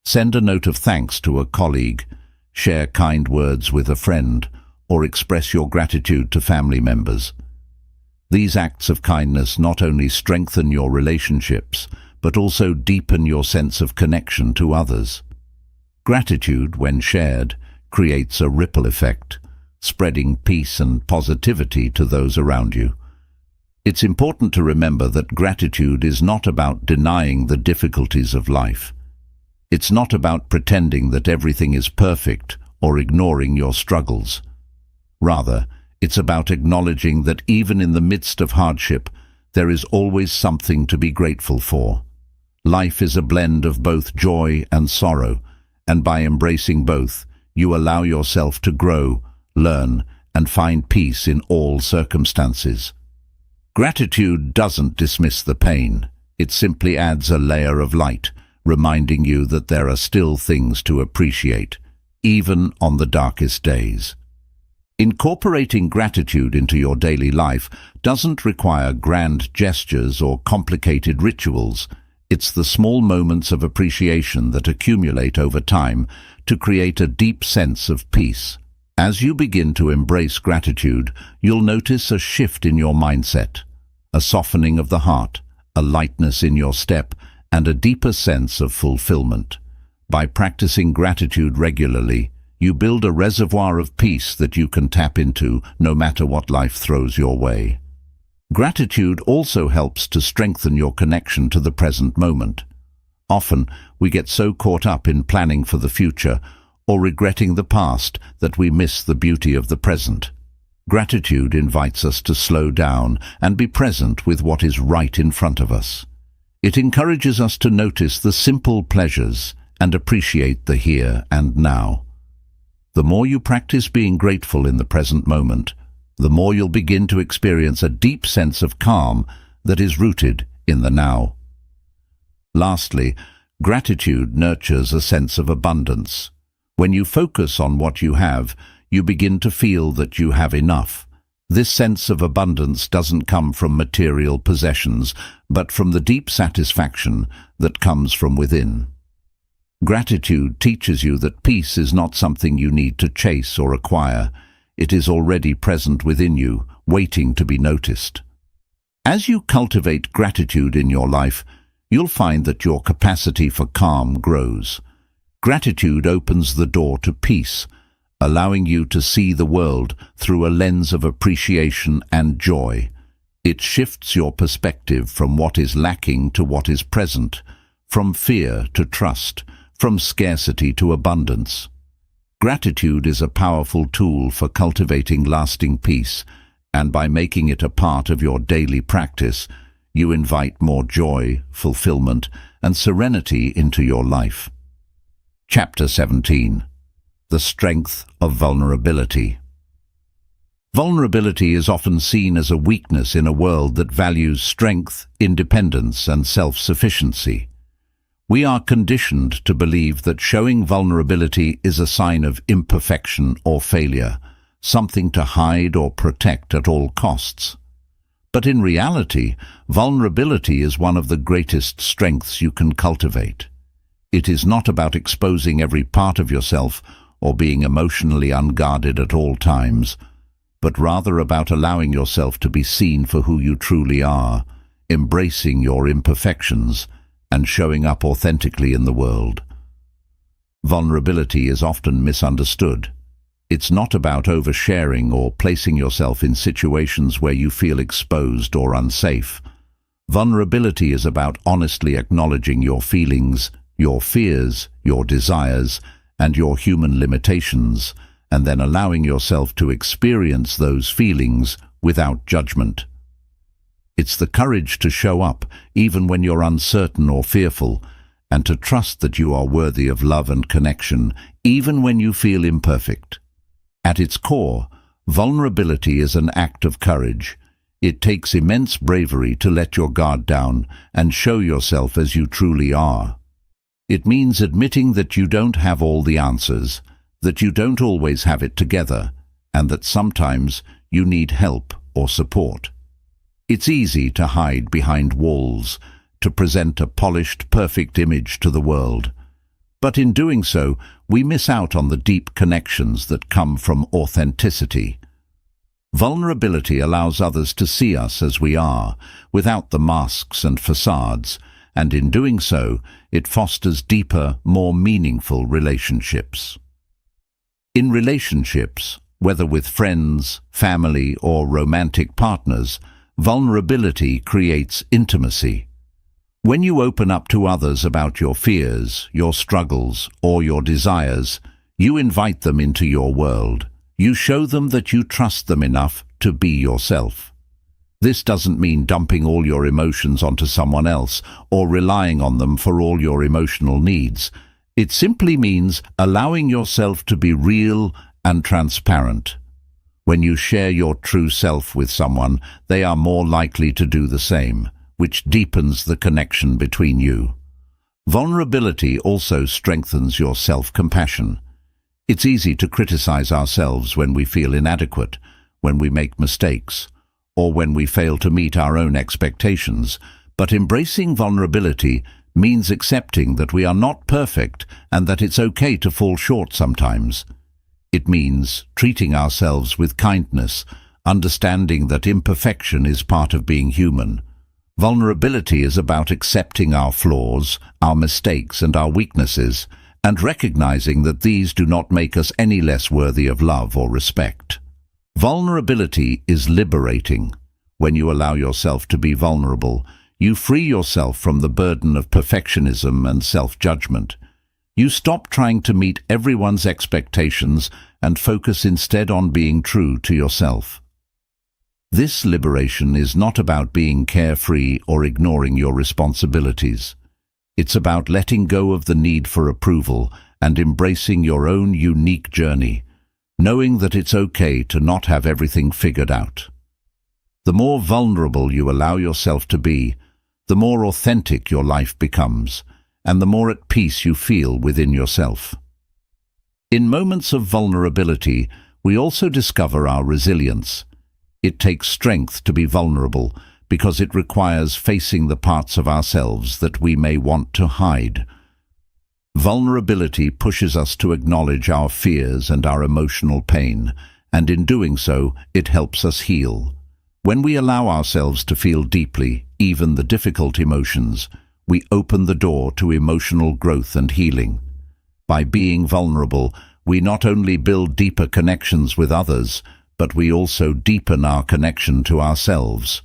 Send a note of thanks to a colleague, share kind words with a friend, or express your gratitude to family members. These acts of kindness not only strengthen your relationships, but also deepen your sense of connection to others. Gratitude, when shared, creates a ripple effect, spreading peace and positivity to those around you. It's important to remember that gratitude is not about denying the difficulties of life. It's not about pretending that everything is perfect or ignoring your struggles. Rather, it's about acknowledging that even in the midst of hardship, there is always something to be grateful for. Life is a blend of both joy and sorrow, and by embracing both, you allow yourself to grow, learn, and find peace in all circumstances. Gratitude doesn't dismiss the pain. It simply adds a layer of light, reminding you that there are still things to appreciate, even on the darkest days. Incorporating gratitude into your daily life doesn't require grand gestures or complicated rituals. It's the small moments of appreciation that accumulate over time to create a deep sense of peace. As you begin to embrace gratitude, you'll notice a shift in your mindset, a softening of the heart, a lightness in your step, and a deeper sense of fulfillment. By practicing gratitude regularly, you build a reservoir of peace that you can tap into no matter what life throws your way. Gratitude also helps to strengthen your connection to the present moment. Often, we get so caught up in planning for the future or regretting the past that we miss the beauty of the present. Gratitude invites us to slow down and be present with what is right in front of us. It encourages us to notice the simple pleasures and appreciate the here and now. The more you practice being grateful in the present moment, the more you'll begin to experience a deep sense of calm that is rooted in the now. Lastly, gratitude nurtures a sense of abundance. When you focus on what you have, you begin to feel that you have enough. This sense of abundance doesn't come from material possessions, but from the deep satisfaction that comes from within. Gratitude teaches you that peace is not something you need to chase or acquire. It is already present within you, waiting to be noticed. As you cultivate gratitude in your life, you'll find that your capacity for calm grows. Gratitude opens the door to peace, allowing you to see the world through a lens of appreciation and joy. It shifts your perspective from what is lacking to what is present, from fear to trust, from scarcity to abundance. Gratitude is a powerful tool for cultivating lasting peace, and by making it a part of your daily practice, you invite more joy, fulfillment, and serenity into your life. Chapter 17. The Strength of Vulnerability. Vulnerability is often seen as a weakness in a world that values strength, independence, and self-sufficiency. We are conditioned to believe that showing vulnerability is a sign of imperfection or failure, something to hide or protect at all costs. But in reality, vulnerability is one of the greatest strengths you can cultivate. It is not about exposing every part of yourself or being emotionally unguarded at all times, but rather about allowing yourself to be seen for who you truly are, embracing your imperfections, and showing up authentically in the world. Vulnerability is often misunderstood. It's not about oversharing or placing yourself in situations where you feel exposed or unsafe. Vulnerability is about honestly acknowledging your feelings, your fears, your desires, and your human limitations, and then allowing yourself to experience those feelings without judgment. It's the courage to show up even when you're uncertain or fearful, and to trust that you are worthy of love and connection even when you feel imperfect. At its core, vulnerability is an act of courage. It takes immense bravery to let your guard down and show yourself as you truly are. It means admitting that you don't have all the answers, that you don't always have it together, and that sometimes you need help or support. It's easy to hide behind walls, to present a polished, perfect image to the world. But in doing so, we miss out on the deep connections that come from authenticity. Vulnerability allows others to see us as we are, without the masks and facades, and in doing so, it fosters deeper, more meaningful relationships. In relationships, whether with friends, family, or romantic partners, vulnerability creates intimacy. When you open up to others about your fears, your struggles, or your desires, you invite them into your world. You show them that you trust them enough to be yourself. This doesn't mean dumping all your emotions onto someone else or relying on them for all your emotional needs. It simply means allowing yourself to be real and transparent. When you share your true self with someone, they are more likely to do the same, which deepens the connection between you. Vulnerability also strengthens your self-compassion. It's easy to criticize ourselves when we feel inadequate, when we make mistakes, or when we fail to meet our own expectations, but embracing vulnerability means accepting that we are not perfect and that it's okay to fall short sometimes. It means treating ourselves with kindness, understanding that imperfection is part of being human. Vulnerability is about accepting our flaws, our mistakes, and our weaknesses, and recognizing that these do not make us any less worthy of love or respect. Vulnerability is liberating. When you allow yourself to be vulnerable, you free yourself from the burden of perfectionism and self-judgment. You stop trying to meet everyone's expectations and focus instead on being true to yourself. This liberation is not about being carefree or ignoring your responsibilities. It's about letting go of the need for approval and embracing your own unique journey, knowing that it's okay to not have everything figured out. The more vulnerable you allow yourself to be, the more authentic your life becomes, and the more at peace you feel within yourself. In moments of vulnerability, we also discover our resilience. It takes strength to be vulnerable because it requires facing the parts of ourselves that we may want to hide. Vulnerability pushes us to acknowledge our fears and our emotional pain, and in doing so, it helps us heal. When we allow ourselves to feel deeply, even the difficult emotions, we open the door to emotional growth and healing. By being vulnerable, we not only build deeper connections with others, but we also deepen our connection to ourselves.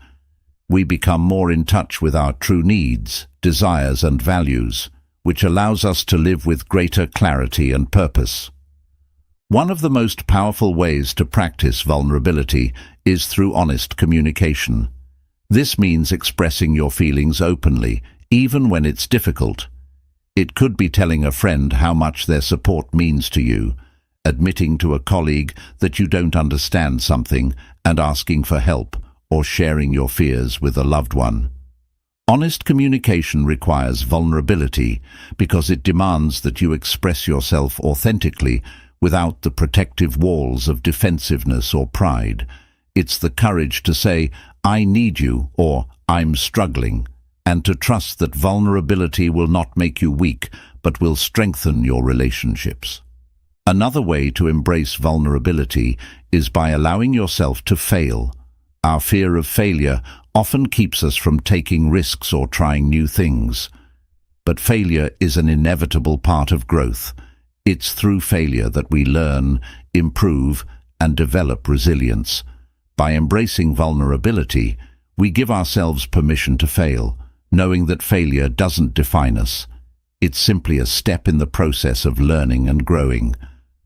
We become more in touch with our true needs, desires, and values, which allows us to live with greater clarity and purpose. One of the most powerful ways to practice vulnerability is through honest communication. This means expressing your feelings openly, even when it's difficult. It could be telling a friend how much their support means to you, admitting to a colleague that you don't understand something and asking for help, or sharing your fears with a loved one. Honest communication requires vulnerability because it demands that you express yourself authentically without the protective walls of defensiveness or pride. It's the courage to say, "I need you," or "I'm struggling," and to trust that vulnerability will not make you weak, but will strengthen your relationships. Another way to embrace vulnerability is by allowing yourself to fail. Our fear of failure often keeps us from taking risks or trying new things. But failure is an inevitable part of growth. It's through failure that we learn, improve, and develop resilience. By embracing vulnerability, we give ourselves permission to fail, knowing that failure doesn't define us. It's simply a step in the process of learning and growing.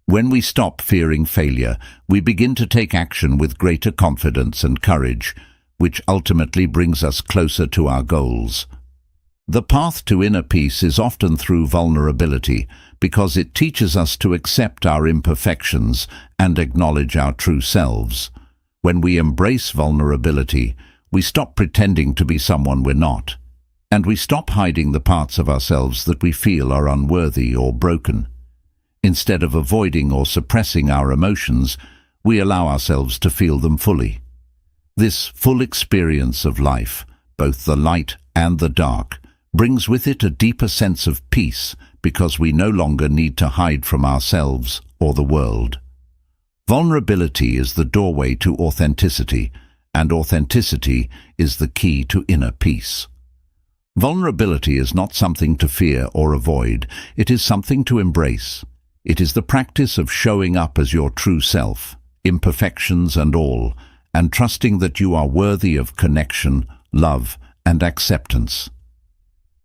When we stop fearing failure, we begin to take action with greater confidence and courage, which ultimately brings us closer to our goals. The path to inner peace is often through vulnerability, because it teaches us to accept our imperfections and acknowledge our true selves. When we embrace vulnerability, we stop pretending to be someone we're not, and we stop hiding the parts of ourselves that we feel are unworthy or broken. Instead of avoiding or suppressing our emotions, we allow ourselves to feel them fully. This full experience of life, both the light and the dark, brings with it a deeper sense of peace because we no longer need to hide from ourselves or the world. Vulnerability is the doorway to authenticity, and authenticity is the key to inner peace. Vulnerability is not something to fear or avoid, it is something to embrace. It is the practice of showing up as your true self, imperfections and all, and trusting that you are worthy of connection, love, and acceptance.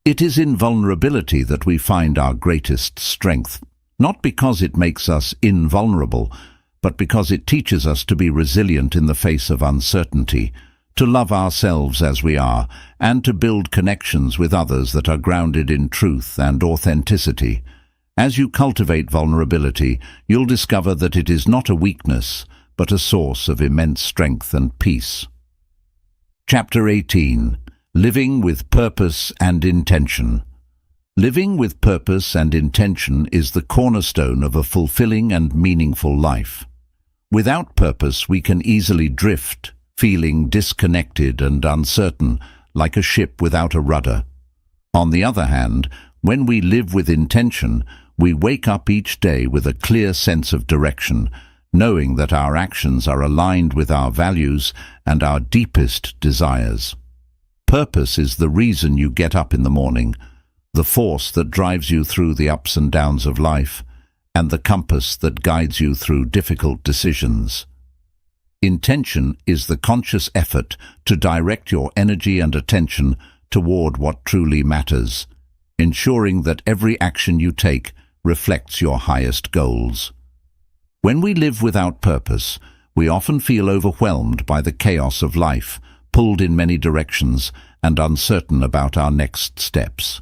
It is in vulnerability that we find our greatest strength, not because it makes us invulnerable, but because it teaches us to be resilient in the face of uncertainty, to love ourselves as we are, and to build connections with others that are grounded in truth and authenticity. As you cultivate vulnerability, you'll discover that it is not a weakness, but a source of immense strength and peace. Chapter 18. Living with Purpose and Intention. Living with purpose and intention is the cornerstone of a fulfilling and meaningful life. Without purpose, we can easily drift, feeling disconnected and uncertain, like a ship without a rudder. On the other hand, when we live with intention, we wake up each day with a clear sense of direction, knowing that our actions are aligned with our values and our deepest desires. Purpose is the reason you get up in the morning, the force that drives you through the ups and downs of life, and the compass that guides you through difficult decisions. Intention is the conscious effort to direct your energy and attention toward what truly matters, ensuring that every action you take reflects your highest goals. When we live without purpose, we often feel overwhelmed by the chaos of life, pulled in many directions, and uncertain about our next steps.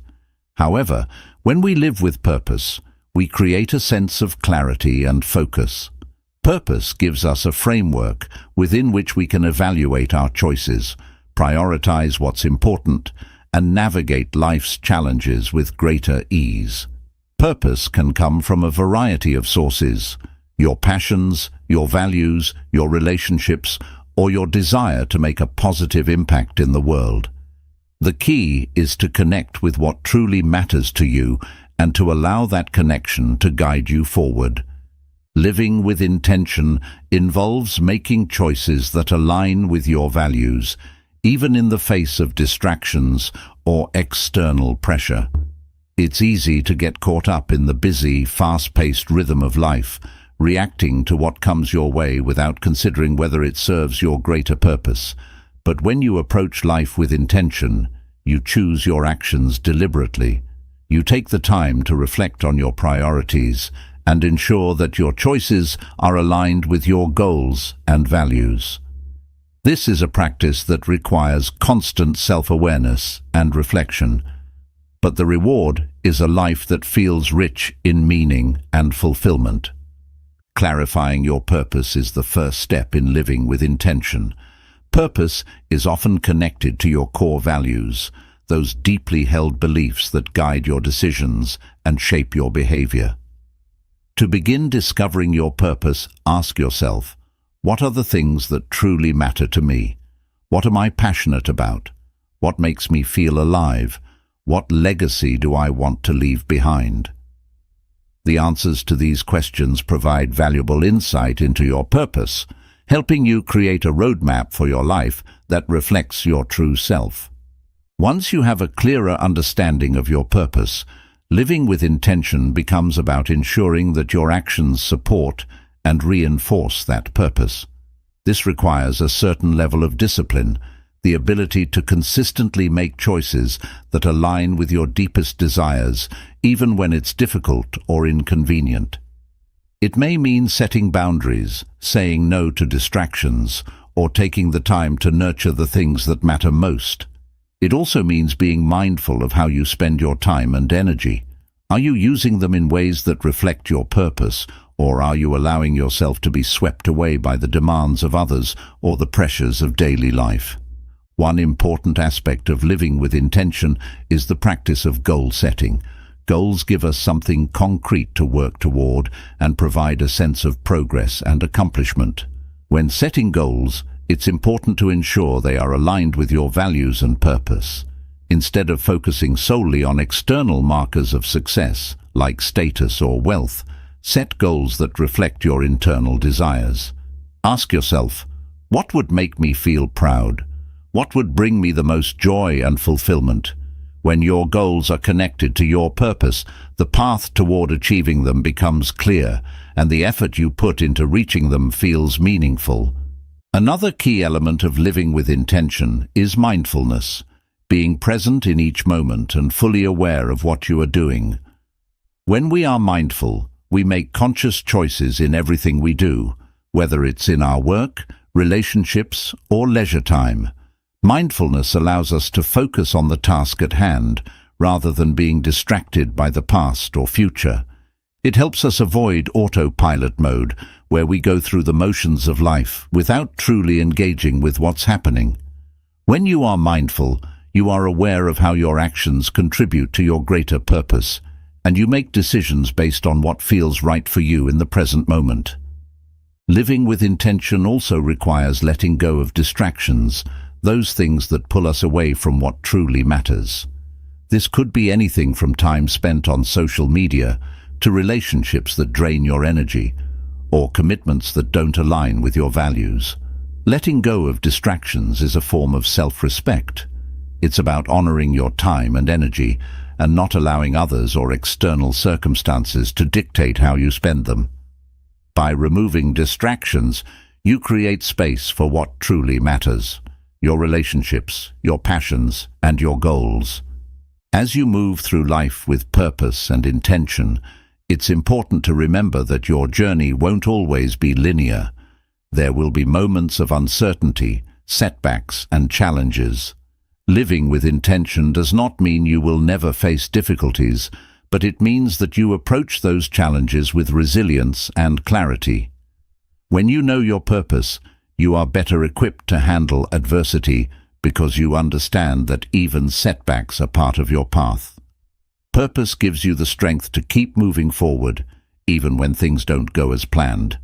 However, when we live with purpose, we create a sense of clarity and focus. Purpose gives us a framework within which we can evaluate our choices, prioritize what's important, and navigate life's challenges with greater ease. Purpose can come from a variety of sources: your passions, your values, your relationships, or your desire to make a positive impact in the world. The key is to connect with what truly matters to you and to allow that connection to guide you forward. Living with intention involves making choices that align with your values, even in the face of distractions or external pressure. It's easy to get caught up in the busy, fast-paced rhythm of life, reacting to what comes your way without considering whether it serves your greater purpose. But when you approach life with intention, you choose your actions deliberately. You take the time to reflect on your priorities and ensure that your choices are aligned with your goals and values. This is a practice that requires constant self-awareness and reflection, but the reward is a life that feels rich in meaning and fulfillment. Clarifying your purpose is the first step in living with intention. Purpose is often connected to your core values, those deeply held beliefs that guide your decisions and shape your behavior. To begin discovering your purpose, ask yourself, what are the things that truly matter to me? What am I passionate about? What makes me feel alive? What legacy do I want to leave behind? The answers to these questions provide valuable insight into your purpose, helping you create a roadmap for your life that reflects your true self. Once you have a clearer understanding of your purpose, living with intention becomes about ensuring that your actions support and reinforce that purpose. This requires a certain level of discipline, the ability to consistently make choices that align with your deepest desires, even when it's difficult or inconvenient. It may mean setting boundaries, saying no to distractions, or taking the time to nurture the things that matter most. It also means being mindful of how you spend your time and energy. Are you using them in ways that reflect your purpose, or are you allowing yourself to be swept away by the demands of others or the pressures of daily life? One important aspect of living with intention is the practice of goal setting. Goals give us something concrete to work toward and provide a sense of progress and accomplishment. When setting goals, it's important to ensure they are aligned with your values and purpose. Instead of focusing solely on external markers of success, like status or wealth, set goals that reflect your internal desires. Ask yourself, what would make me feel proud? What would bring me the most joy and fulfillment? When your goals are connected to your purpose, the path toward achieving them becomes clear, and the effort you put into reaching them feels meaningful. Another key element of living with intention is mindfulness, being present in each moment and fully aware of what you are doing. When we are mindful, we make conscious choices in everything we do, whether it's in our work, relationships, or leisure time. Mindfulness allows us to focus on the task at hand, rather than being distracted by the past or future. It helps us avoid autopilot mode, where we go through the motions of life without truly engaging with what's happening. When you are mindful, you are aware of how your actions contribute to your greater purpose, and you make decisions based on what feels right for you in the present moment. Living with intention also requires letting go of distractions, those things that pull us away from what truly matters. This could be anything from time spent on social media to relationships that drain your energy, or commitments that don't align with your values. Letting go of distractions is a form of self-respect. It's about honoring your time and energy and not allowing others or external circumstances to dictate how you spend them. By removing distractions, you create space for what truly matters: your relationships, your passions, and your goals. As you move through life with purpose and intention, it's important to remember that your journey won't always be linear. There will be moments of uncertainty, setbacks, and challenges. Living with intention does not mean you will never face difficulties, but it means that you approach those challenges with resilience and clarity. When you know your purpose, you are better equipped to handle adversity because you understand that even setbacks are part of your path. Purpose gives you the strength to keep moving forward, even when things don't go as planned.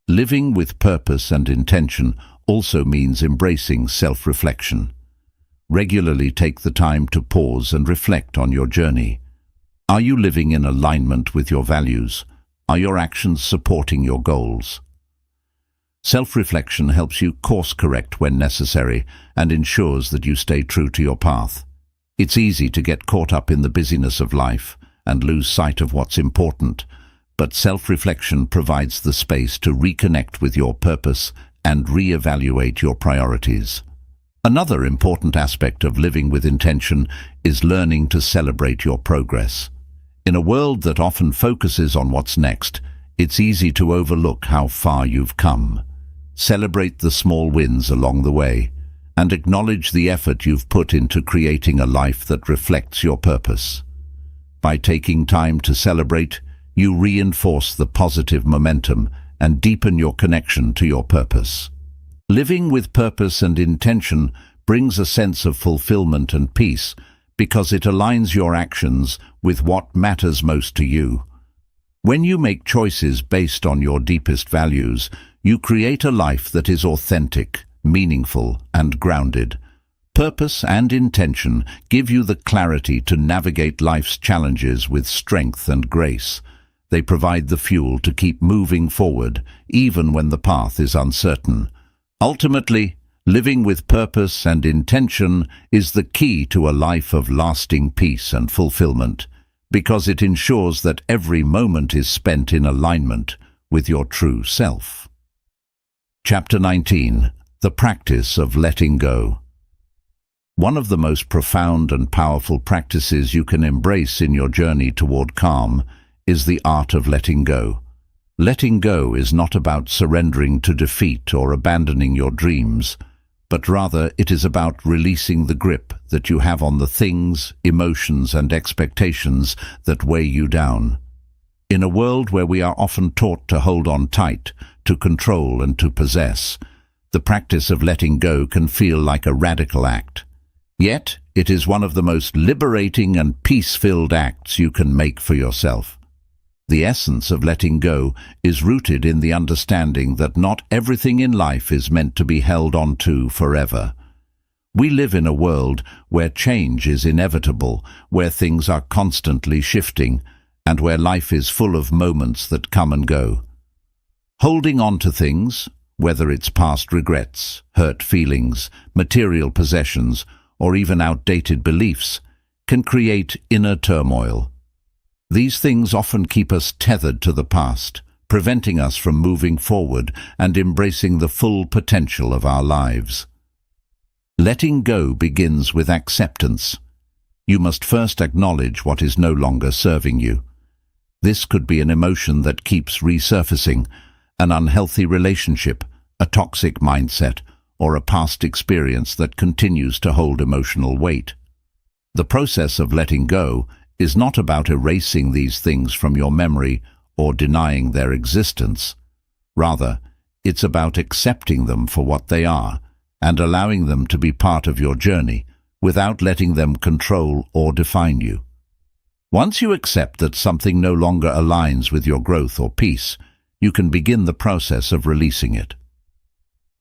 Living with purpose and intention also means embracing self-reflection. Regularly take the time to pause and reflect on your journey. Are you living in alignment with your values? Are your actions supporting your goals? Self-reflection helps you course-correct when necessary and ensures that you stay true to your path. It's easy to get caught up in the busyness of life and lose sight of what's important, but self-reflection provides the space to reconnect with your purpose and re-evaluate your priorities. Another important aspect of living with intention is learning to celebrate your progress. In a world that often focuses on what's next, it's easy to overlook how far you've come. Celebrate the small wins along the way, and acknowledge the effort you've put into creating a life that reflects your purpose. By taking time to celebrate, you reinforce the positive momentum and deepen your connection to your purpose. Living with purpose and intention brings a sense of fulfillment and peace because it aligns your actions with what matters most to you. When you make choices based on your deepest values, you create a life that is authentic, meaningful, and grounded. Purpose and intention give you the clarity to navigate life's challenges with strength and grace. They provide the fuel to keep moving forward, even when the path is uncertain. Ultimately, living with purpose and intention is the key to a life of lasting peace and fulfillment, because it ensures that every moment is spent in alignment with your true self. Chapter 19. The Practice of Letting Go. One of the most profound and powerful practices you can embrace in your journey toward calm is the art of letting go. Letting go is not about surrendering to defeat or abandoning your dreams, but rather it is about releasing the grip that you have on the things, emotions, and expectations that weigh you down. In a world where we are often taught to hold on tight, to control and to possess, the practice of letting go can feel like a radical act. Yet, it is one of the most liberating and peace-filled acts you can make for yourself. The essence of letting go is rooted in the understanding that not everything in life is meant to be held on to forever. We live in a world where change is inevitable, where things are constantly shifting, and where life is full of moments that come and go. Holding on to things, whether it's past regrets, hurt feelings, material possessions, or even outdated beliefs, can create inner turmoil. These things often keep us tethered to the past, preventing us from moving forward and embracing the full potential of our lives. Letting go begins with acceptance. You must first acknowledge what is no longer serving you. This could be an emotion that keeps resurfacing, an unhealthy relationship, a toxic mindset, or a past experience that continues to hold emotional weight. The process of letting go is not about erasing these things from your memory or denying their existence. Rather, it's about accepting them for what they are and allowing them to be part of your journey without letting them control or define you. Once you accept that something no longer aligns with your growth or peace, you can begin the process of releasing it.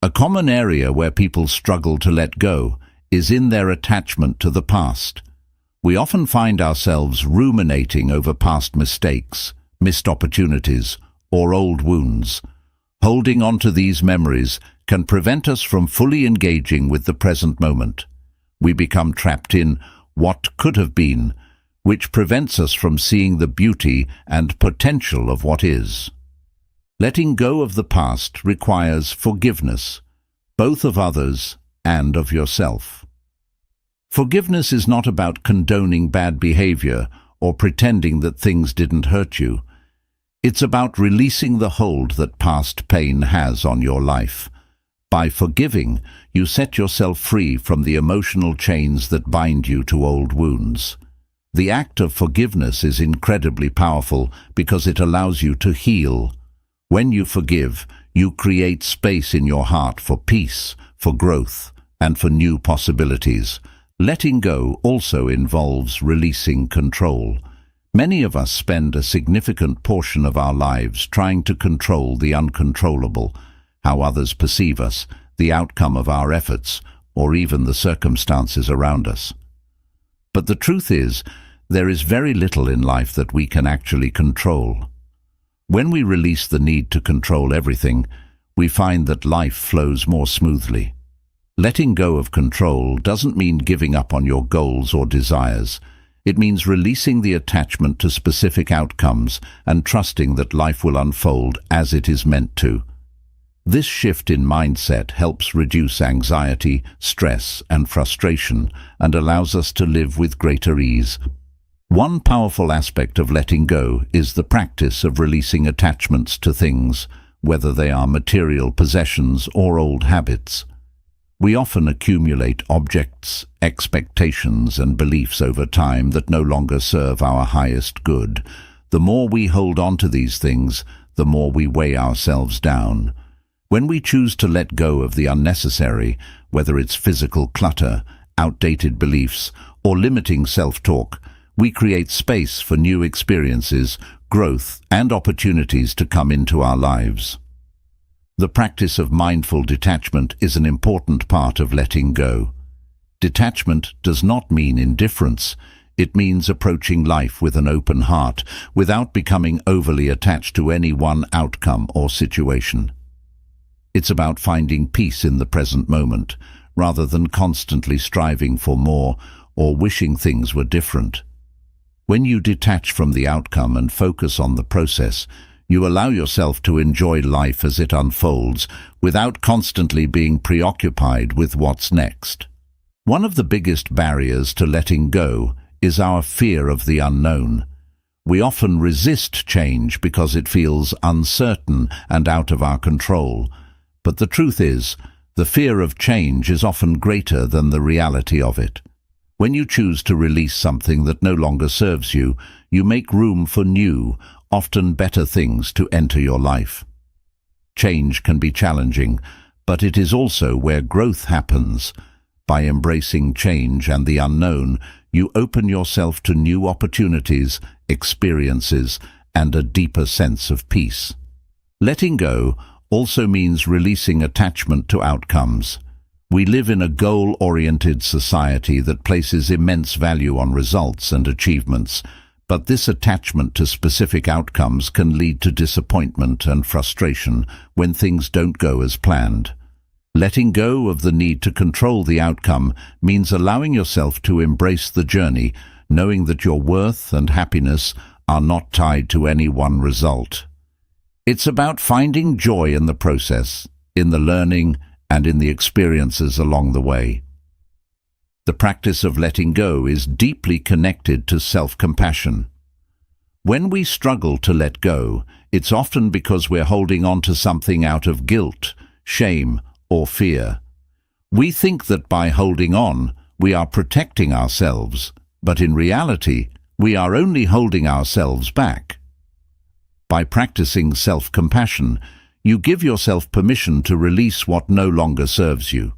A common area where people struggle to let go is in their attachment to the past. We often find ourselves ruminating over past mistakes, missed opportunities, or old wounds. Holding on to these memories can prevent us from fully engaging with the present moment. We become trapped in what could have been, which prevents us from seeing the beauty and potential of what is. Letting go of the past requires forgiveness, both of others and of yourself. Forgiveness is not about condoning bad behavior or pretending that things didn't hurt you. It's about releasing the hold that past pain has on your life. By forgiving, you set yourself free from the emotional chains that bind you to old wounds. The act of forgiveness is incredibly powerful because it allows you to heal. When you forgive, you create space in your heart for peace, for growth, and for new possibilities. Letting go also involves releasing control. Many of us spend a significant portion of our lives trying to control the uncontrollable, how others perceive us, the outcome of our efforts, or even the circumstances around us. But the truth is, there is very little in life that we can actually control. When we release the need to control everything, we find that life flows more smoothly. Letting go of control doesn't mean giving up on your goals or desires. It means releasing the attachment to specific outcomes and trusting that life will unfold as it is meant to. This shift in mindset helps reduce anxiety, stress, and frustration and allows us to live with greater ease. One powerful aspect of letting go is the practice of releasing attachments to things, whether they are material possessions or old habits. We often accumulate objects, expectations, and beliefs over time that no longer serve our highest good. The more we hold on to these things, the more we weigh ourselves down. When we choose to let go of the unnecessary, whether it's physical clutter, outdated beliefs, or limiting self-talk, we create space for new experiences, growth, and opportunities to come into our lives. The practice of mindful detachment is an important part of letting go. Detachment does not mean indifference. It means approaching life with an open heart, without becoming overly attached to any one outcome or situation. It's about finding peace in the present moment, rather than constantly striving for more or wishing things were different. When you detach from the outcome and focus on the process, you allow yourself to enjoy life as it unfolds, without constantly being preoccupied with what's next. One of the biggest barriers to letting go is our fear of the unknown. We often resist change because it feels uncertain and out of our control. But the truth is, the fear of change is often greater than the reality of it. When you choose to release something that no longer serves you, you make room for new, often better things to enter your life. Change can be challenging, but it is also where growth happens. By embracing change and the unknown, you open yourself to new opportunities, experiences, and a deeper sense of peace. Letting go also means releasing attachment to outcomes. We live in a goal-oriented society that places immense value on results and achievements, but this attachment to specific outcomes can lead to disappointment and frustration when things don't go as planned. Letting go of the need to control the outcome means allowing yourself to embrace the journey, knowing that your worth and happiness are not tied to any one result. It's about finding joy in the process, in the learning, and in the experiences along the way. The practice of letting go is deeply connected to self-compassion. When we struggle to let go, it's often because we're holding on to something out of guilt, shame, or fear. We think that by holding on, we are protecting ourselves, but in reality, we are only holding ourselves back. By practicing self-compassion, you give yourself permission to release what no longer serves you.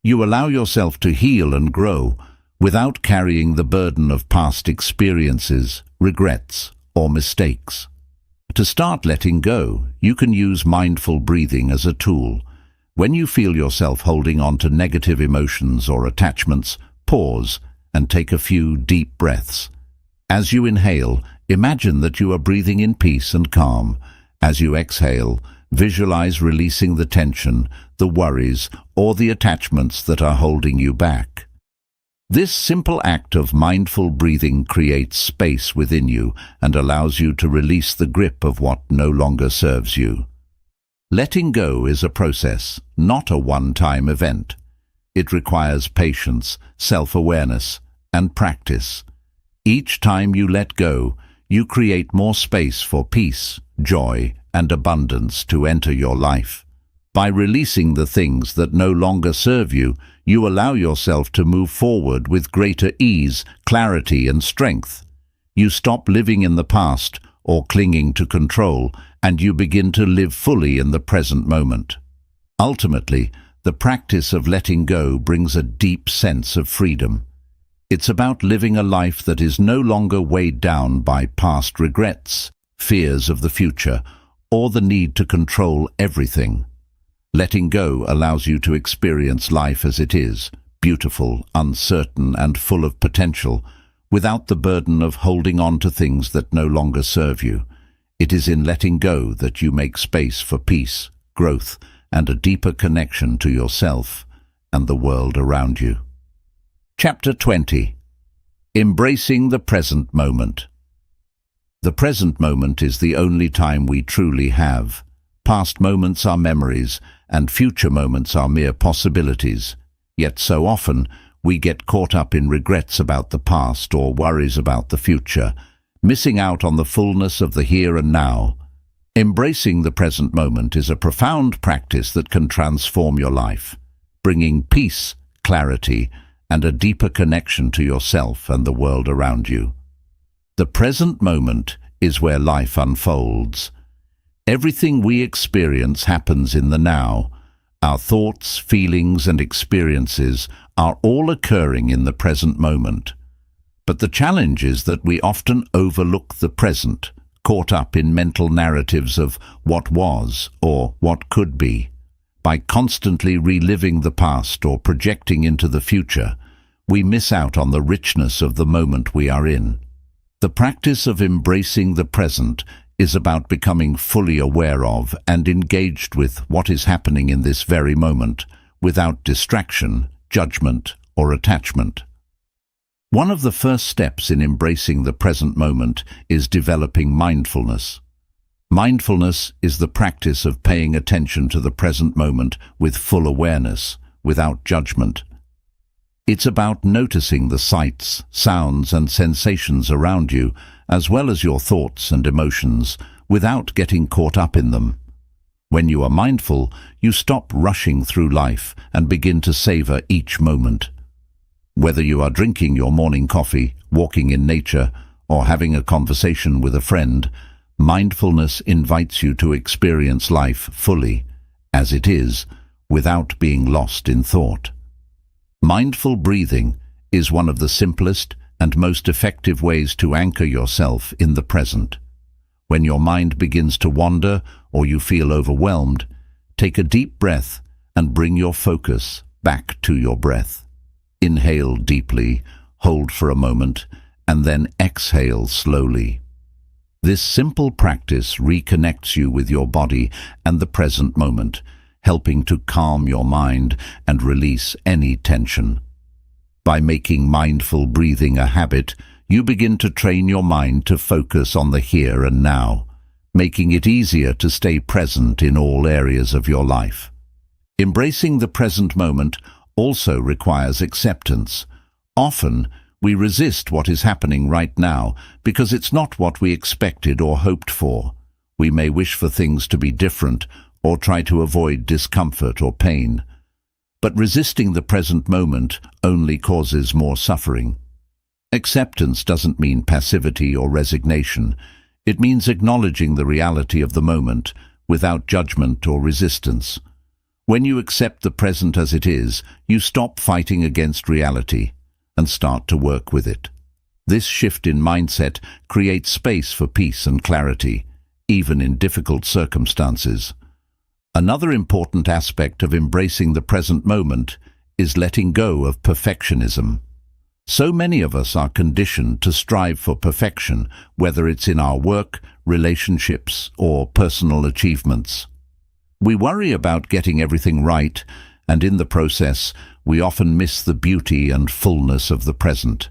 You allow yourself to heal and grow without carrying the burden of past experiences, regrets, or mistakes. To start letting go, you can use mindful breathing as a tool. When you feel yourself holding on to negative emotions or attachments, pause and take a few deep breaths. As you inhale, imagine that you are breathing in peace and calm. As you exhale, visualize releasing the tension, the worries, or the attachments that are holding you back. This simple act of mindful breathing creates space within you and allows you to release the grip of what no longer serves you. Letting go is a process, not a one-time event. It requires patience, self-awareness, and practice. Each time you let go, you create more space for peace, joy, and abundance to enter your life. By releasing the things that no longer serve you, you allow yourself to move forward with greater ease, clarity, and strength. You stop living in the past or clinging to control, and you begin to live fully in the present moment. Ultimately, the practice of letting go brings a deep sense of freedom. It's about living a life that is no longer weighed down by past regrets, fears of the future, or the need to control everything. Letting go allows you to experience life as it is, beautiful, uncertain, and full of potential, without the burden of holding on to things that no longer serve you. It is in letting go that you make space for peace, growth, and a deeper connection to yourself and the world around you. Chapter 20. Embracing the present moment. The present moment is the only time we truly have. Past moments are memories, and future moments are mere possibilities. Yet so often, we get caught up in regrets about the past or worries about the future, missing out on the fullness of the here and now. Embracing the present moment is a profound practice that can transform your life, bringing peace, clarity, and a deeper connection to yourself and the world around you. The present moment is where life unfolds. Everything we experience happens in the now. Our thoughts, feelings, and experiences are all occurring in the present moment. But the challenge is that we often overlook the present, caught up in mental narratives of what was or what could be. By constantly reliving the past or projecting into the future, we miss out on the richness of the moment we are in. The practice of embracing the present is about becoming fully aware of and engaged with what is happening in this very moment, without distraction, judgment, or attachment. One of the first steps in embracing the present moment is developing mindfulness. Mindfulness is the practice of paying attention to the present moment with full awareness, without judgment. It's about noticing the sights, sounds, and sensations around you, as well as your thoughts and emotions, without getting caught up in them. When you are mindful, you stop rushing through life and begin to savor each moment. Whether you are drinking your morning coffee, walking in nature, or having a conversation with a friend, mindfulness invites you to experience life fully, as it is, without being lost in thought. Mindful breathing is one of the simplest and most effective ways to anchor yourself in the present. When your mind begins to wander or you feel overwhelmed, take a deep breath and bring your focus back to your breath. Inhale deeply, hold for a moment, and then exhale slowly. This simple practice reconnects you with your body and the present moment, helping to calm your mind and release any tension. By making mindful breathing a habit, you begin to train your mind to focus on the here and now, making it easier to stay present in all areas of your life. Embracing the present moment also requires acceptance. Often, we resist what is happening right now because it's not what we expected or hoped for. We may wish for things to be different or try to avoid discomfort or pain. But resisting the present moment only causes more suffering. Acceptance doesn't mean passivity or resignation. It means acknowledging the reality of the moment without judgment or resistance. When you accept the present as it is, you stop fighting against reality and start to work with it. This shift in mindset creates space for peace and clarity, even in difficult circumstances. Another important aspect of embracing the present moment is letting go of perfectionism. So many of us are conditioned to strive for perfection, whether it's in our work, relationships, or personal achievements. We worry about getting everything right, and in the process, we often miss the beauty and fullness of the present.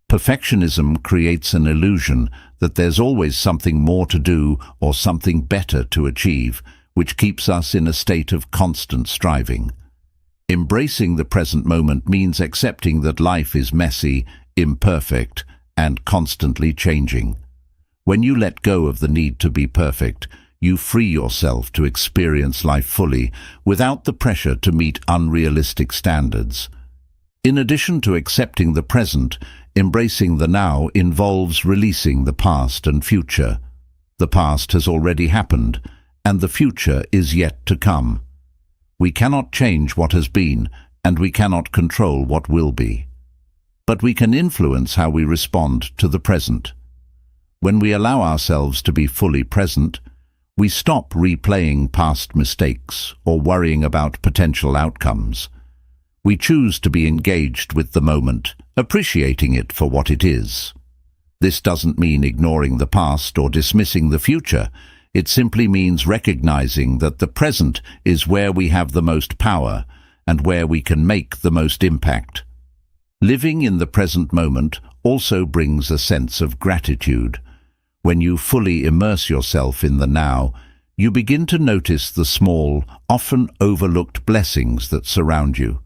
Perfectionism creates an illusion that there's always something more to do or something better to achieve, which keeps us in a state of constant striving. Embracing the present moment means accepting that life is messy, imperfect, and constantly changing. When you let go of the need to be perfect, you free yourself to experience life fully without the pressure to meet unrealistic standards. In addition to accepting the present, embracing the now involves releasing the past and future. The past has already happened, and the future is yet to come. We cannot change what has been, and we cannot control what will be. But we can influence how we respond to the present. When we allow ourselves to be fully present, we stop replaying past mistakes or worrying about potential outcomes. We choose to be engaged with the moment, appreciating it for what it is. This doesn't mean ignoring the past or dismissing the future. It simply means recognizing that the present is where we have the most power and where we can make the most impact. Living in the present moment also brings a sense of gratitude. When you fully immerse yourself in the now, you begin to notice the small, often overlooked blessings that surround you.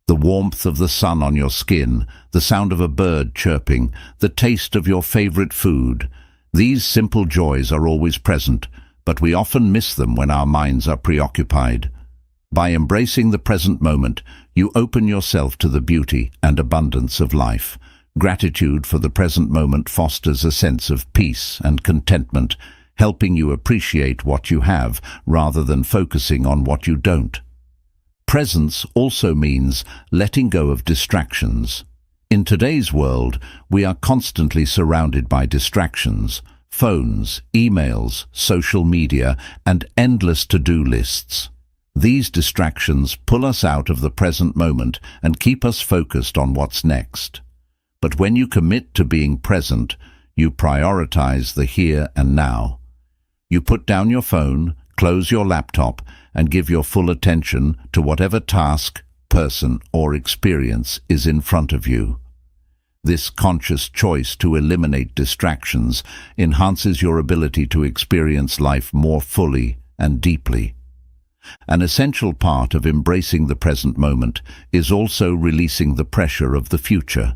The warmth of the sun on your skin, the sound of a bird chirping, the taste of your favorite food. These simple joys are always present, but we often miss them when our minds are preoccupied. By embracing the present moment, you open yourself to the beauty and abundance of life. Gratitude for the present moment fosters a sense of peace and contentment, helping you appreciate what you have rather than focusing on what you don't. Presence also means letting go of distractions. In today's world, we are constantly surrounded by distractions: phones, emails, social media, and endless to-do lists. These distractions pull us out of the present moment and keep us focused on what's next. But when you commit to being present, you prioritize the here and now. You put down your phone, close your laptop, and give your full attention to whatever task, person, or experience is in front of you. This conscious choice to eliminate distractions enhances your ability to experience life more fully and deeply. An essential part of embracing the present moment is also releasing the pressure of the future.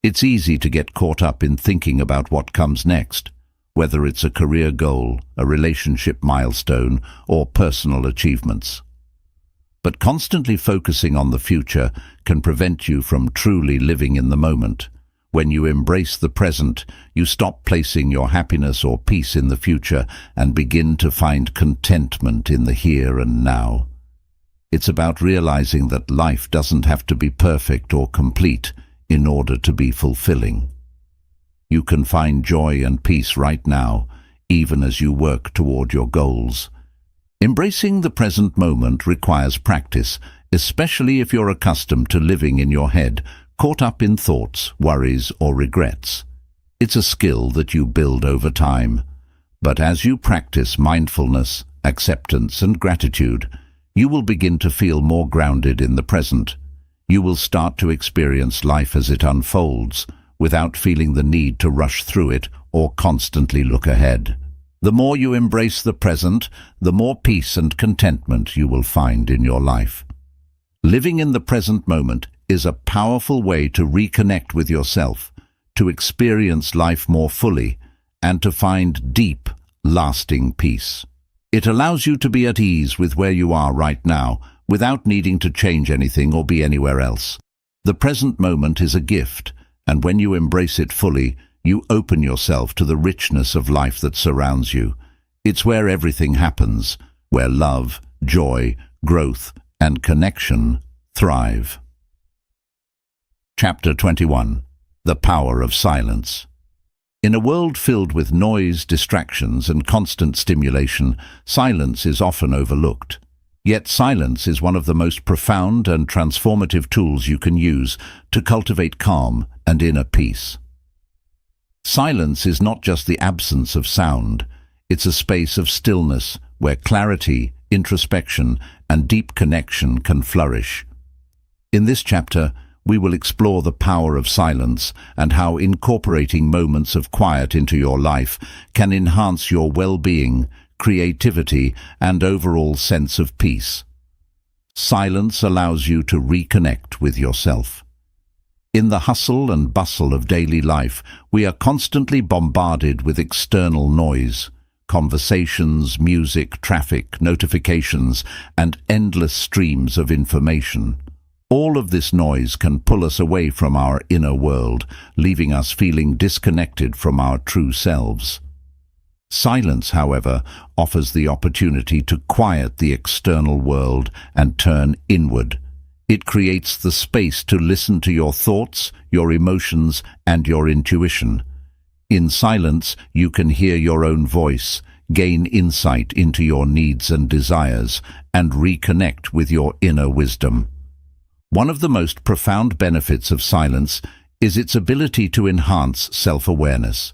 It's easy to get caught up in thinking about what comes next, whether it's a career goal, a relationship milestone, or personal achievements. But constantly focusing on the future can prevent you from truly living in the moment. When you embrace the present, you stop placing your happiness or peace in the future and begin to find contentment in the here and now. It's about realizing that life doesn't have to be perfect or complete in order to be fulfilling. You can find joy and peace right now, even as you work toward your goals. Embracing the present moment requires practice, especially if you're accustomed to living in your head, caught up in thoughts, worries, or regrets. It's a skill that you build over time. But as you practice mindfulness, acceptance, and gratitude, you will begin to feel more grounded in the present. You will start to experience life as it unfolds, without feeling the need to rush through it or constantly look ahead. The more you embrace the present, the more peace and contentment you will find in your life. Living in the present moment is a powerful way to reconnect with yourself, to experience life more fully, and to find deep, lasting peace. It allows you to be at ease with where you are right now, without needing to change anything or be anywhere else. The present moment is a gift, and when you embrace it fully, you open yourself to the richness of life that surrounds you. It's where everything happens, where love, joy, growth, and connection thrive. Chapter 21. The Power of Silence. In a world filled with noise, distractions, and constant stimulation, silence is often overlooked. Yet silence is one of the most profound and transformative tools you can use to cultivate calm and inner peace. Silence is not just the absence of sound, it's a space of stillness where clarity, introspection, and deep connection can flourish. In this chapter, we will explore the power of silence and how incorporating moments of quiet into your life can enhance your well-being, creativity, and overall sense of peace. Silence allows you to reconnect with yourself. In the hustle and bustle of daily life, we are constantly bombarded with external noise, conversations, music, traffic, notifications, and endless streams of information. All of this noise can pull us away from our inner world, leaving us feeling disconnected from our true selves. Silence, however, offers the opportunity to quiet the external world and turn inward. It creates the space to listen to your thoughts, your emotions, and your intuition. In silence, you can hear your own voice, gain insight into your needs and desires, and reconnect with your inner wisdom. One of the most profound benefits of silence is its ability to enhance self-awareness.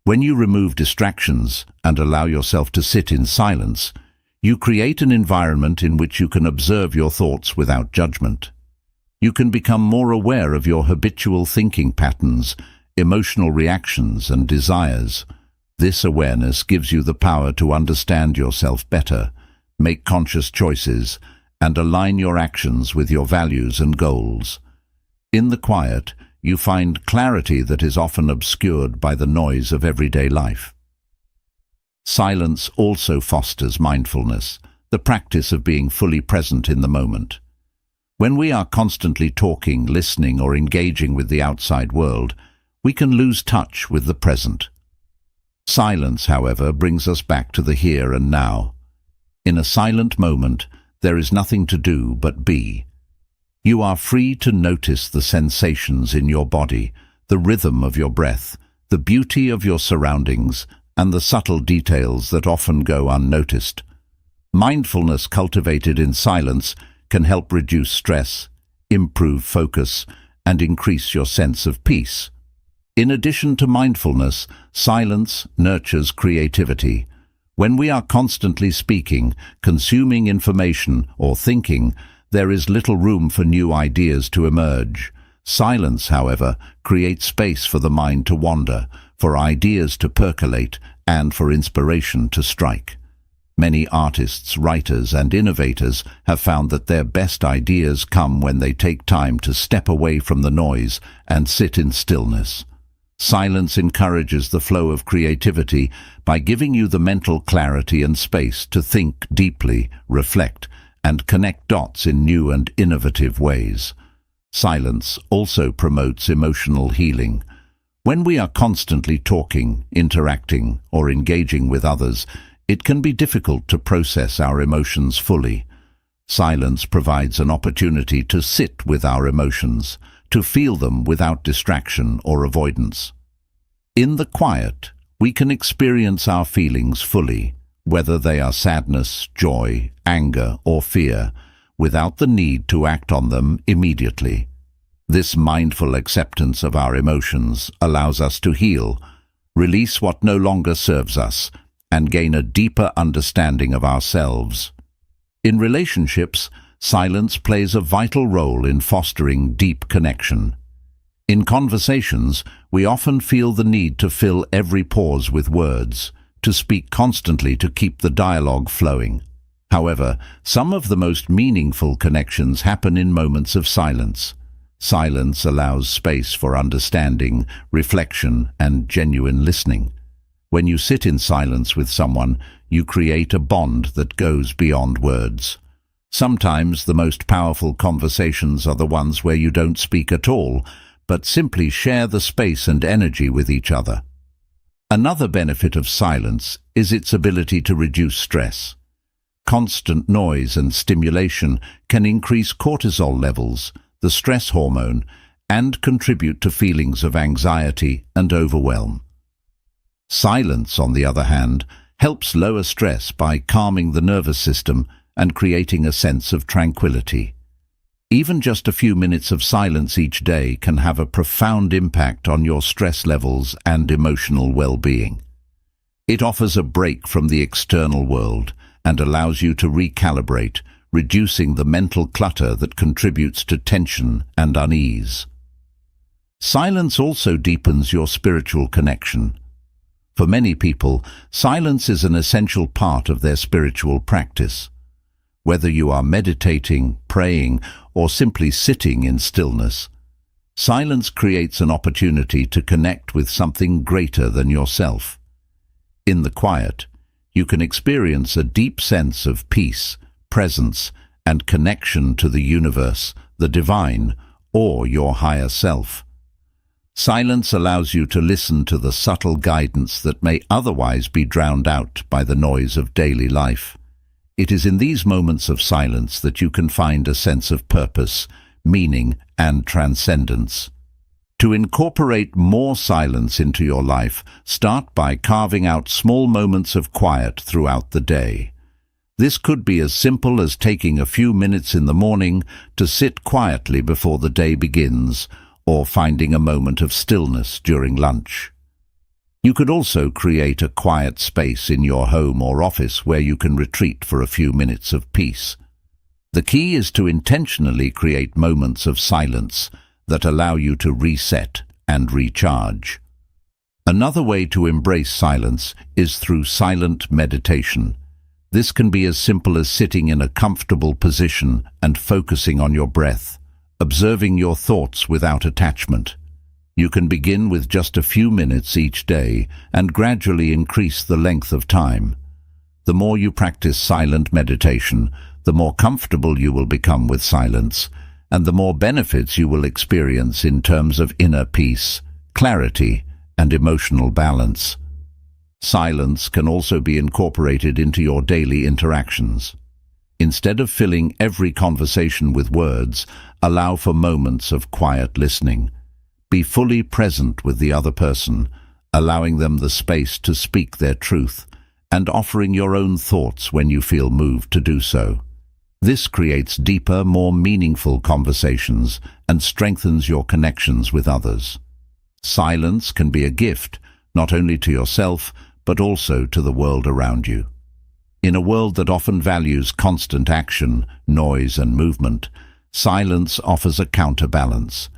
When you remove distractions and allow yourself to sit in silence, you create an environment in which you can observe your thoughts without judgment. You can become more aware of your habitual thinking patterns, emotional reactions, and desires. This awareness gives you the power to understand yourself better, make conscious choices, and align your actions with your values and goals. In the quiet, you find clarity that is often obscured by the noise of everyday life. Silence also fosters mindfulness, the practice of being fully present in the moment. When we are constantly talking, listening, or engaging with the outside world, we can lose touch with the present. Silence, however, brings us back to the here and now. In a silent moment, there is nothing to do but be. You are free to notice the sensations in your body, the rhythm of your breath, the beauty of your surroundings, and the subtle details that often go unnoticed. Mindfulness cultivated in silence can help reduce stress, improve focus, and increase your sense of peace. In addition to mindfulness, silence nurtures creativity. When we are constantly speaking, consuming information, or thinking, there is little room for new ideas to emerge. Silence, however, creates space for the mind to wander, for ideas to percolate, and for inspiration to strike. Many artists, writers, and innovators have found that their best ideas come when they take time to step away from the noise and sit in stillness. Silence encourages the flow of creativity by giving you the mental clarity and space to think deeply, reflect, and connect dots in new and innovative ways. Silence also promotes emotional healing. When we are constantly talking, interacting, or engaging with others, it can be difficult to process our emotions fully. Silence provides an opportunity to sit with our emotions, to feel them without distraction or avoidance. In the quiet, we can experience our feelings fully, whether they are sadness, joy, anger, or fear, without the need to act on them immediately. This mindful acceptance of our emotions allows us to heal, release what no longer serves us, and gain a deeper understanding of ourselves. In relationships, silence plays a vital role in fostering deep connection. In conversations, we often feel the need to fill every pause with words, to speak constantly to keep the dialogue flowing. However, some of the most meaningful connections happen in moments of silence. Silence allows space for understanding, reflection, and genuine listening. When you sit in silence with someone, you create a bond that goes beyond words. Sometimes the most powerful conversations are the ones where you don't speak at all, but simply share the space and energy with each other. Another benefit of silence is its ability to reduce stress. Constant noise and stimulation can increase cortisol levels, the stress hormone, and contribute to feelings of anxiety and overwhelm. Silence, on the other hand, helps lower stress by calming the nervous system and creating a sense of tranquility. Even just a few minutes of silence each day can have a profound impact on your stress levels and emotional well-being. It offers a break from the external world and allows you to recalibrate, reducing the mental clutter that contributes to tension and unease. Silence also deepens your spiritual connection. For many people, silence is an essential part of their spiritual practice. Whether you are meditating, praying, or simply sitting in stillness, silence creates an opportunity to connect with something greater than yourself. In the quiet, you can experience a deep sense of peace, presence, and connection to the universe, the divine, or your higher self. Silence allows you to listen to the subtle guidance that may otherwise be drowned out by the noise of daily life. It is in these moments of silence that you can find a sense of purpose, meaning, and transcendence. To incorporate more silence into your life, start by carving out small moments of quiet throughout the day. This could be as simple as taking a few minutes in the morning to sit quietly before the day begins, or finding a moment of stillness during lunch. You could also create a quiet space in your home or office where you can retreat for a few minutes of peace. The key is to intentionally create moments of silence that allow you to reset and recharge. Another way to embrace silence is through silent meditation. This can be as simple as sitting in a comfortable position and focusing on your breath, observing your thoughts without attachment. You can begin with just a few minutes each day and gradually increase the length of time. The more you practice silent meditation, the more comfortable you will become with silence, and the more benefits you will experience in terms of inner peace, clarity, and emotional balance. Silence can also be incorporated into your daily interactions. Instead of filling every conversation with words, allow for moments of quiet listening. Be fully present with the other person, allowing them the space to speak their truth, and offering your own thoughts when you feel moved to do so. This creates deeper, more meaningful conversations and strengthens your connections with others. Silence can be a gift, not only to yourself, but also to the world around you. In a world that often values constant action, noise and movement, silence offers a counterbalance.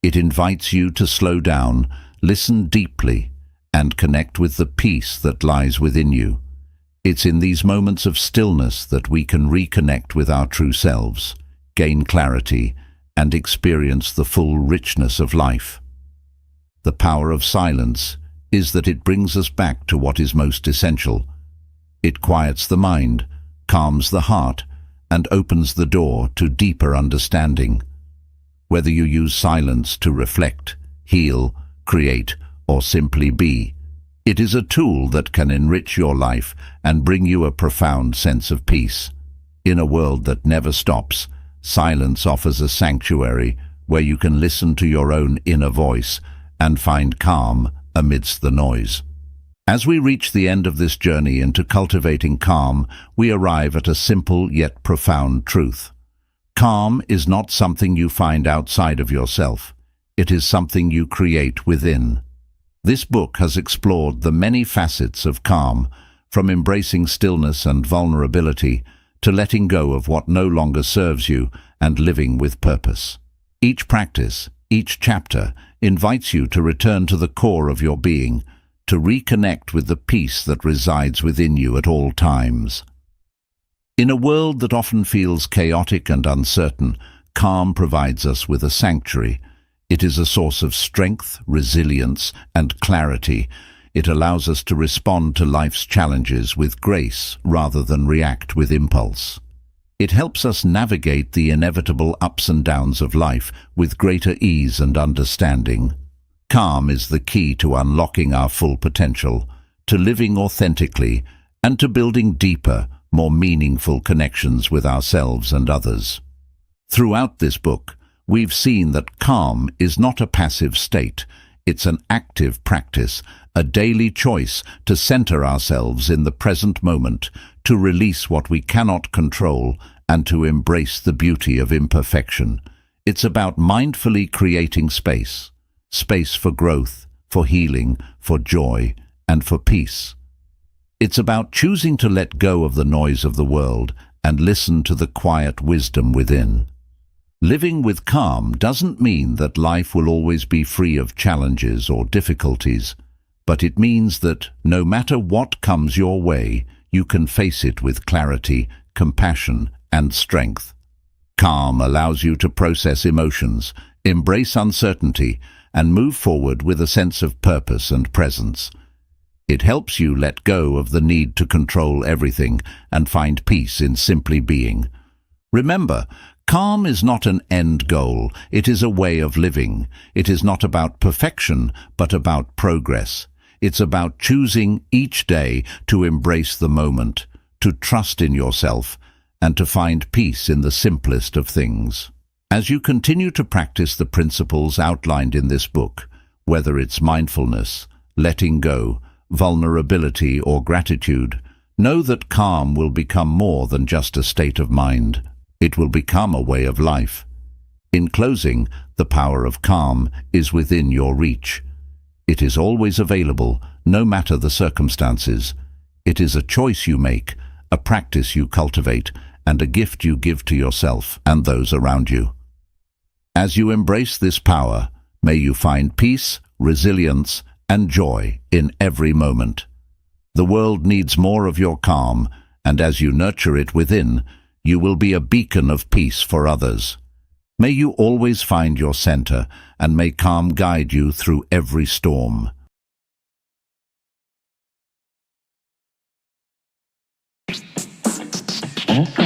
It invites you to slow down, listen deeply, and connect with the peace that lies within you. It's in these moments of stillness that we can reconnect with our true selves, gain clarity, and experience the full richness of life. The power of silence is that it brings us back to what is most essential. It quiets the mind, calms the heart, and opens the door to deeper understanding. Whether you use silence to reflect, heal, create, or simply be, it is a tool that can enrich your life and bring you a profound sense of peace. In a world that never stops, silence offers a sanctuary where you can listen to your own inner voice and find calm amidst the noise. As we reach the end of this journey into cultivating calm, we arrive at a simple yet profound truth. Calm is not something you find outside of yourself. It is something you create within. This book has explored the many facets of calm, from embracing stillness and vulnerability to letting go of what no longer serves you and living with purpose. Each practice, each chapter, invites you to return to the core of your being, to reconnect with the peace that resides within you at all times. In a world that often feels chaotic and uncertain, calm provides us with a sanctuary. It is a source of strength, resilience, and clarity. It allows us to respond to life's challenges with grace rather than react with impulse. It helps us navigate the inevitable ups and downs of life with greater ease and understanding. Calm is the key to unlocking our full potential, to living authentically, and to building deeper, more meaningful connections with ourselves and others. Throughout this book, we've seen that calm is not a passive state. It's an active practice, a daily choice to center ourselves in the present moment, to release what we cannot control, and to embrace the beauty of imperfection. It's about mindfully creating space for growth, for healing, for joy, and for peace. It's about choosing to let go of the noise of the world and listen to the quiet wisdom within. Living with calm doesn't mean that life will always be free of challenges or difficulties, but it means that no matter what comes your way, you can face it with clarity, compassion, and strength. Calm allows you to process emotions, embrace uncertainty, and move forward with a sense of purpose and presence. It helps you let go of the need to control everything and find peace in simply being. Remember, calm is not an end goal, it is a way of living. It is not about perfection, but about progress. It's about choosing each day to embrace the moment, to trust in yourself, and to find peace in the simplest of things. As you continue to practice the principles outlined in this book, whether it's mindfulness, letting go, vulnerability, or gratitude, know that calm will become more than just a state of mind. It will become a way of life. In closing, the power of calm is within your reach. It is always available, no matter the circumstances. It is a choice you make, a practice you cultivate, and a gift you give to yourself and those around you. As you embrace this power, may you find peace, resilience, and joy in every moment. The world needs more of your calm, and as you nurture it within, you will be a beacon of peace for others. May you always find your center, and may calm guide you through every storm. Huh?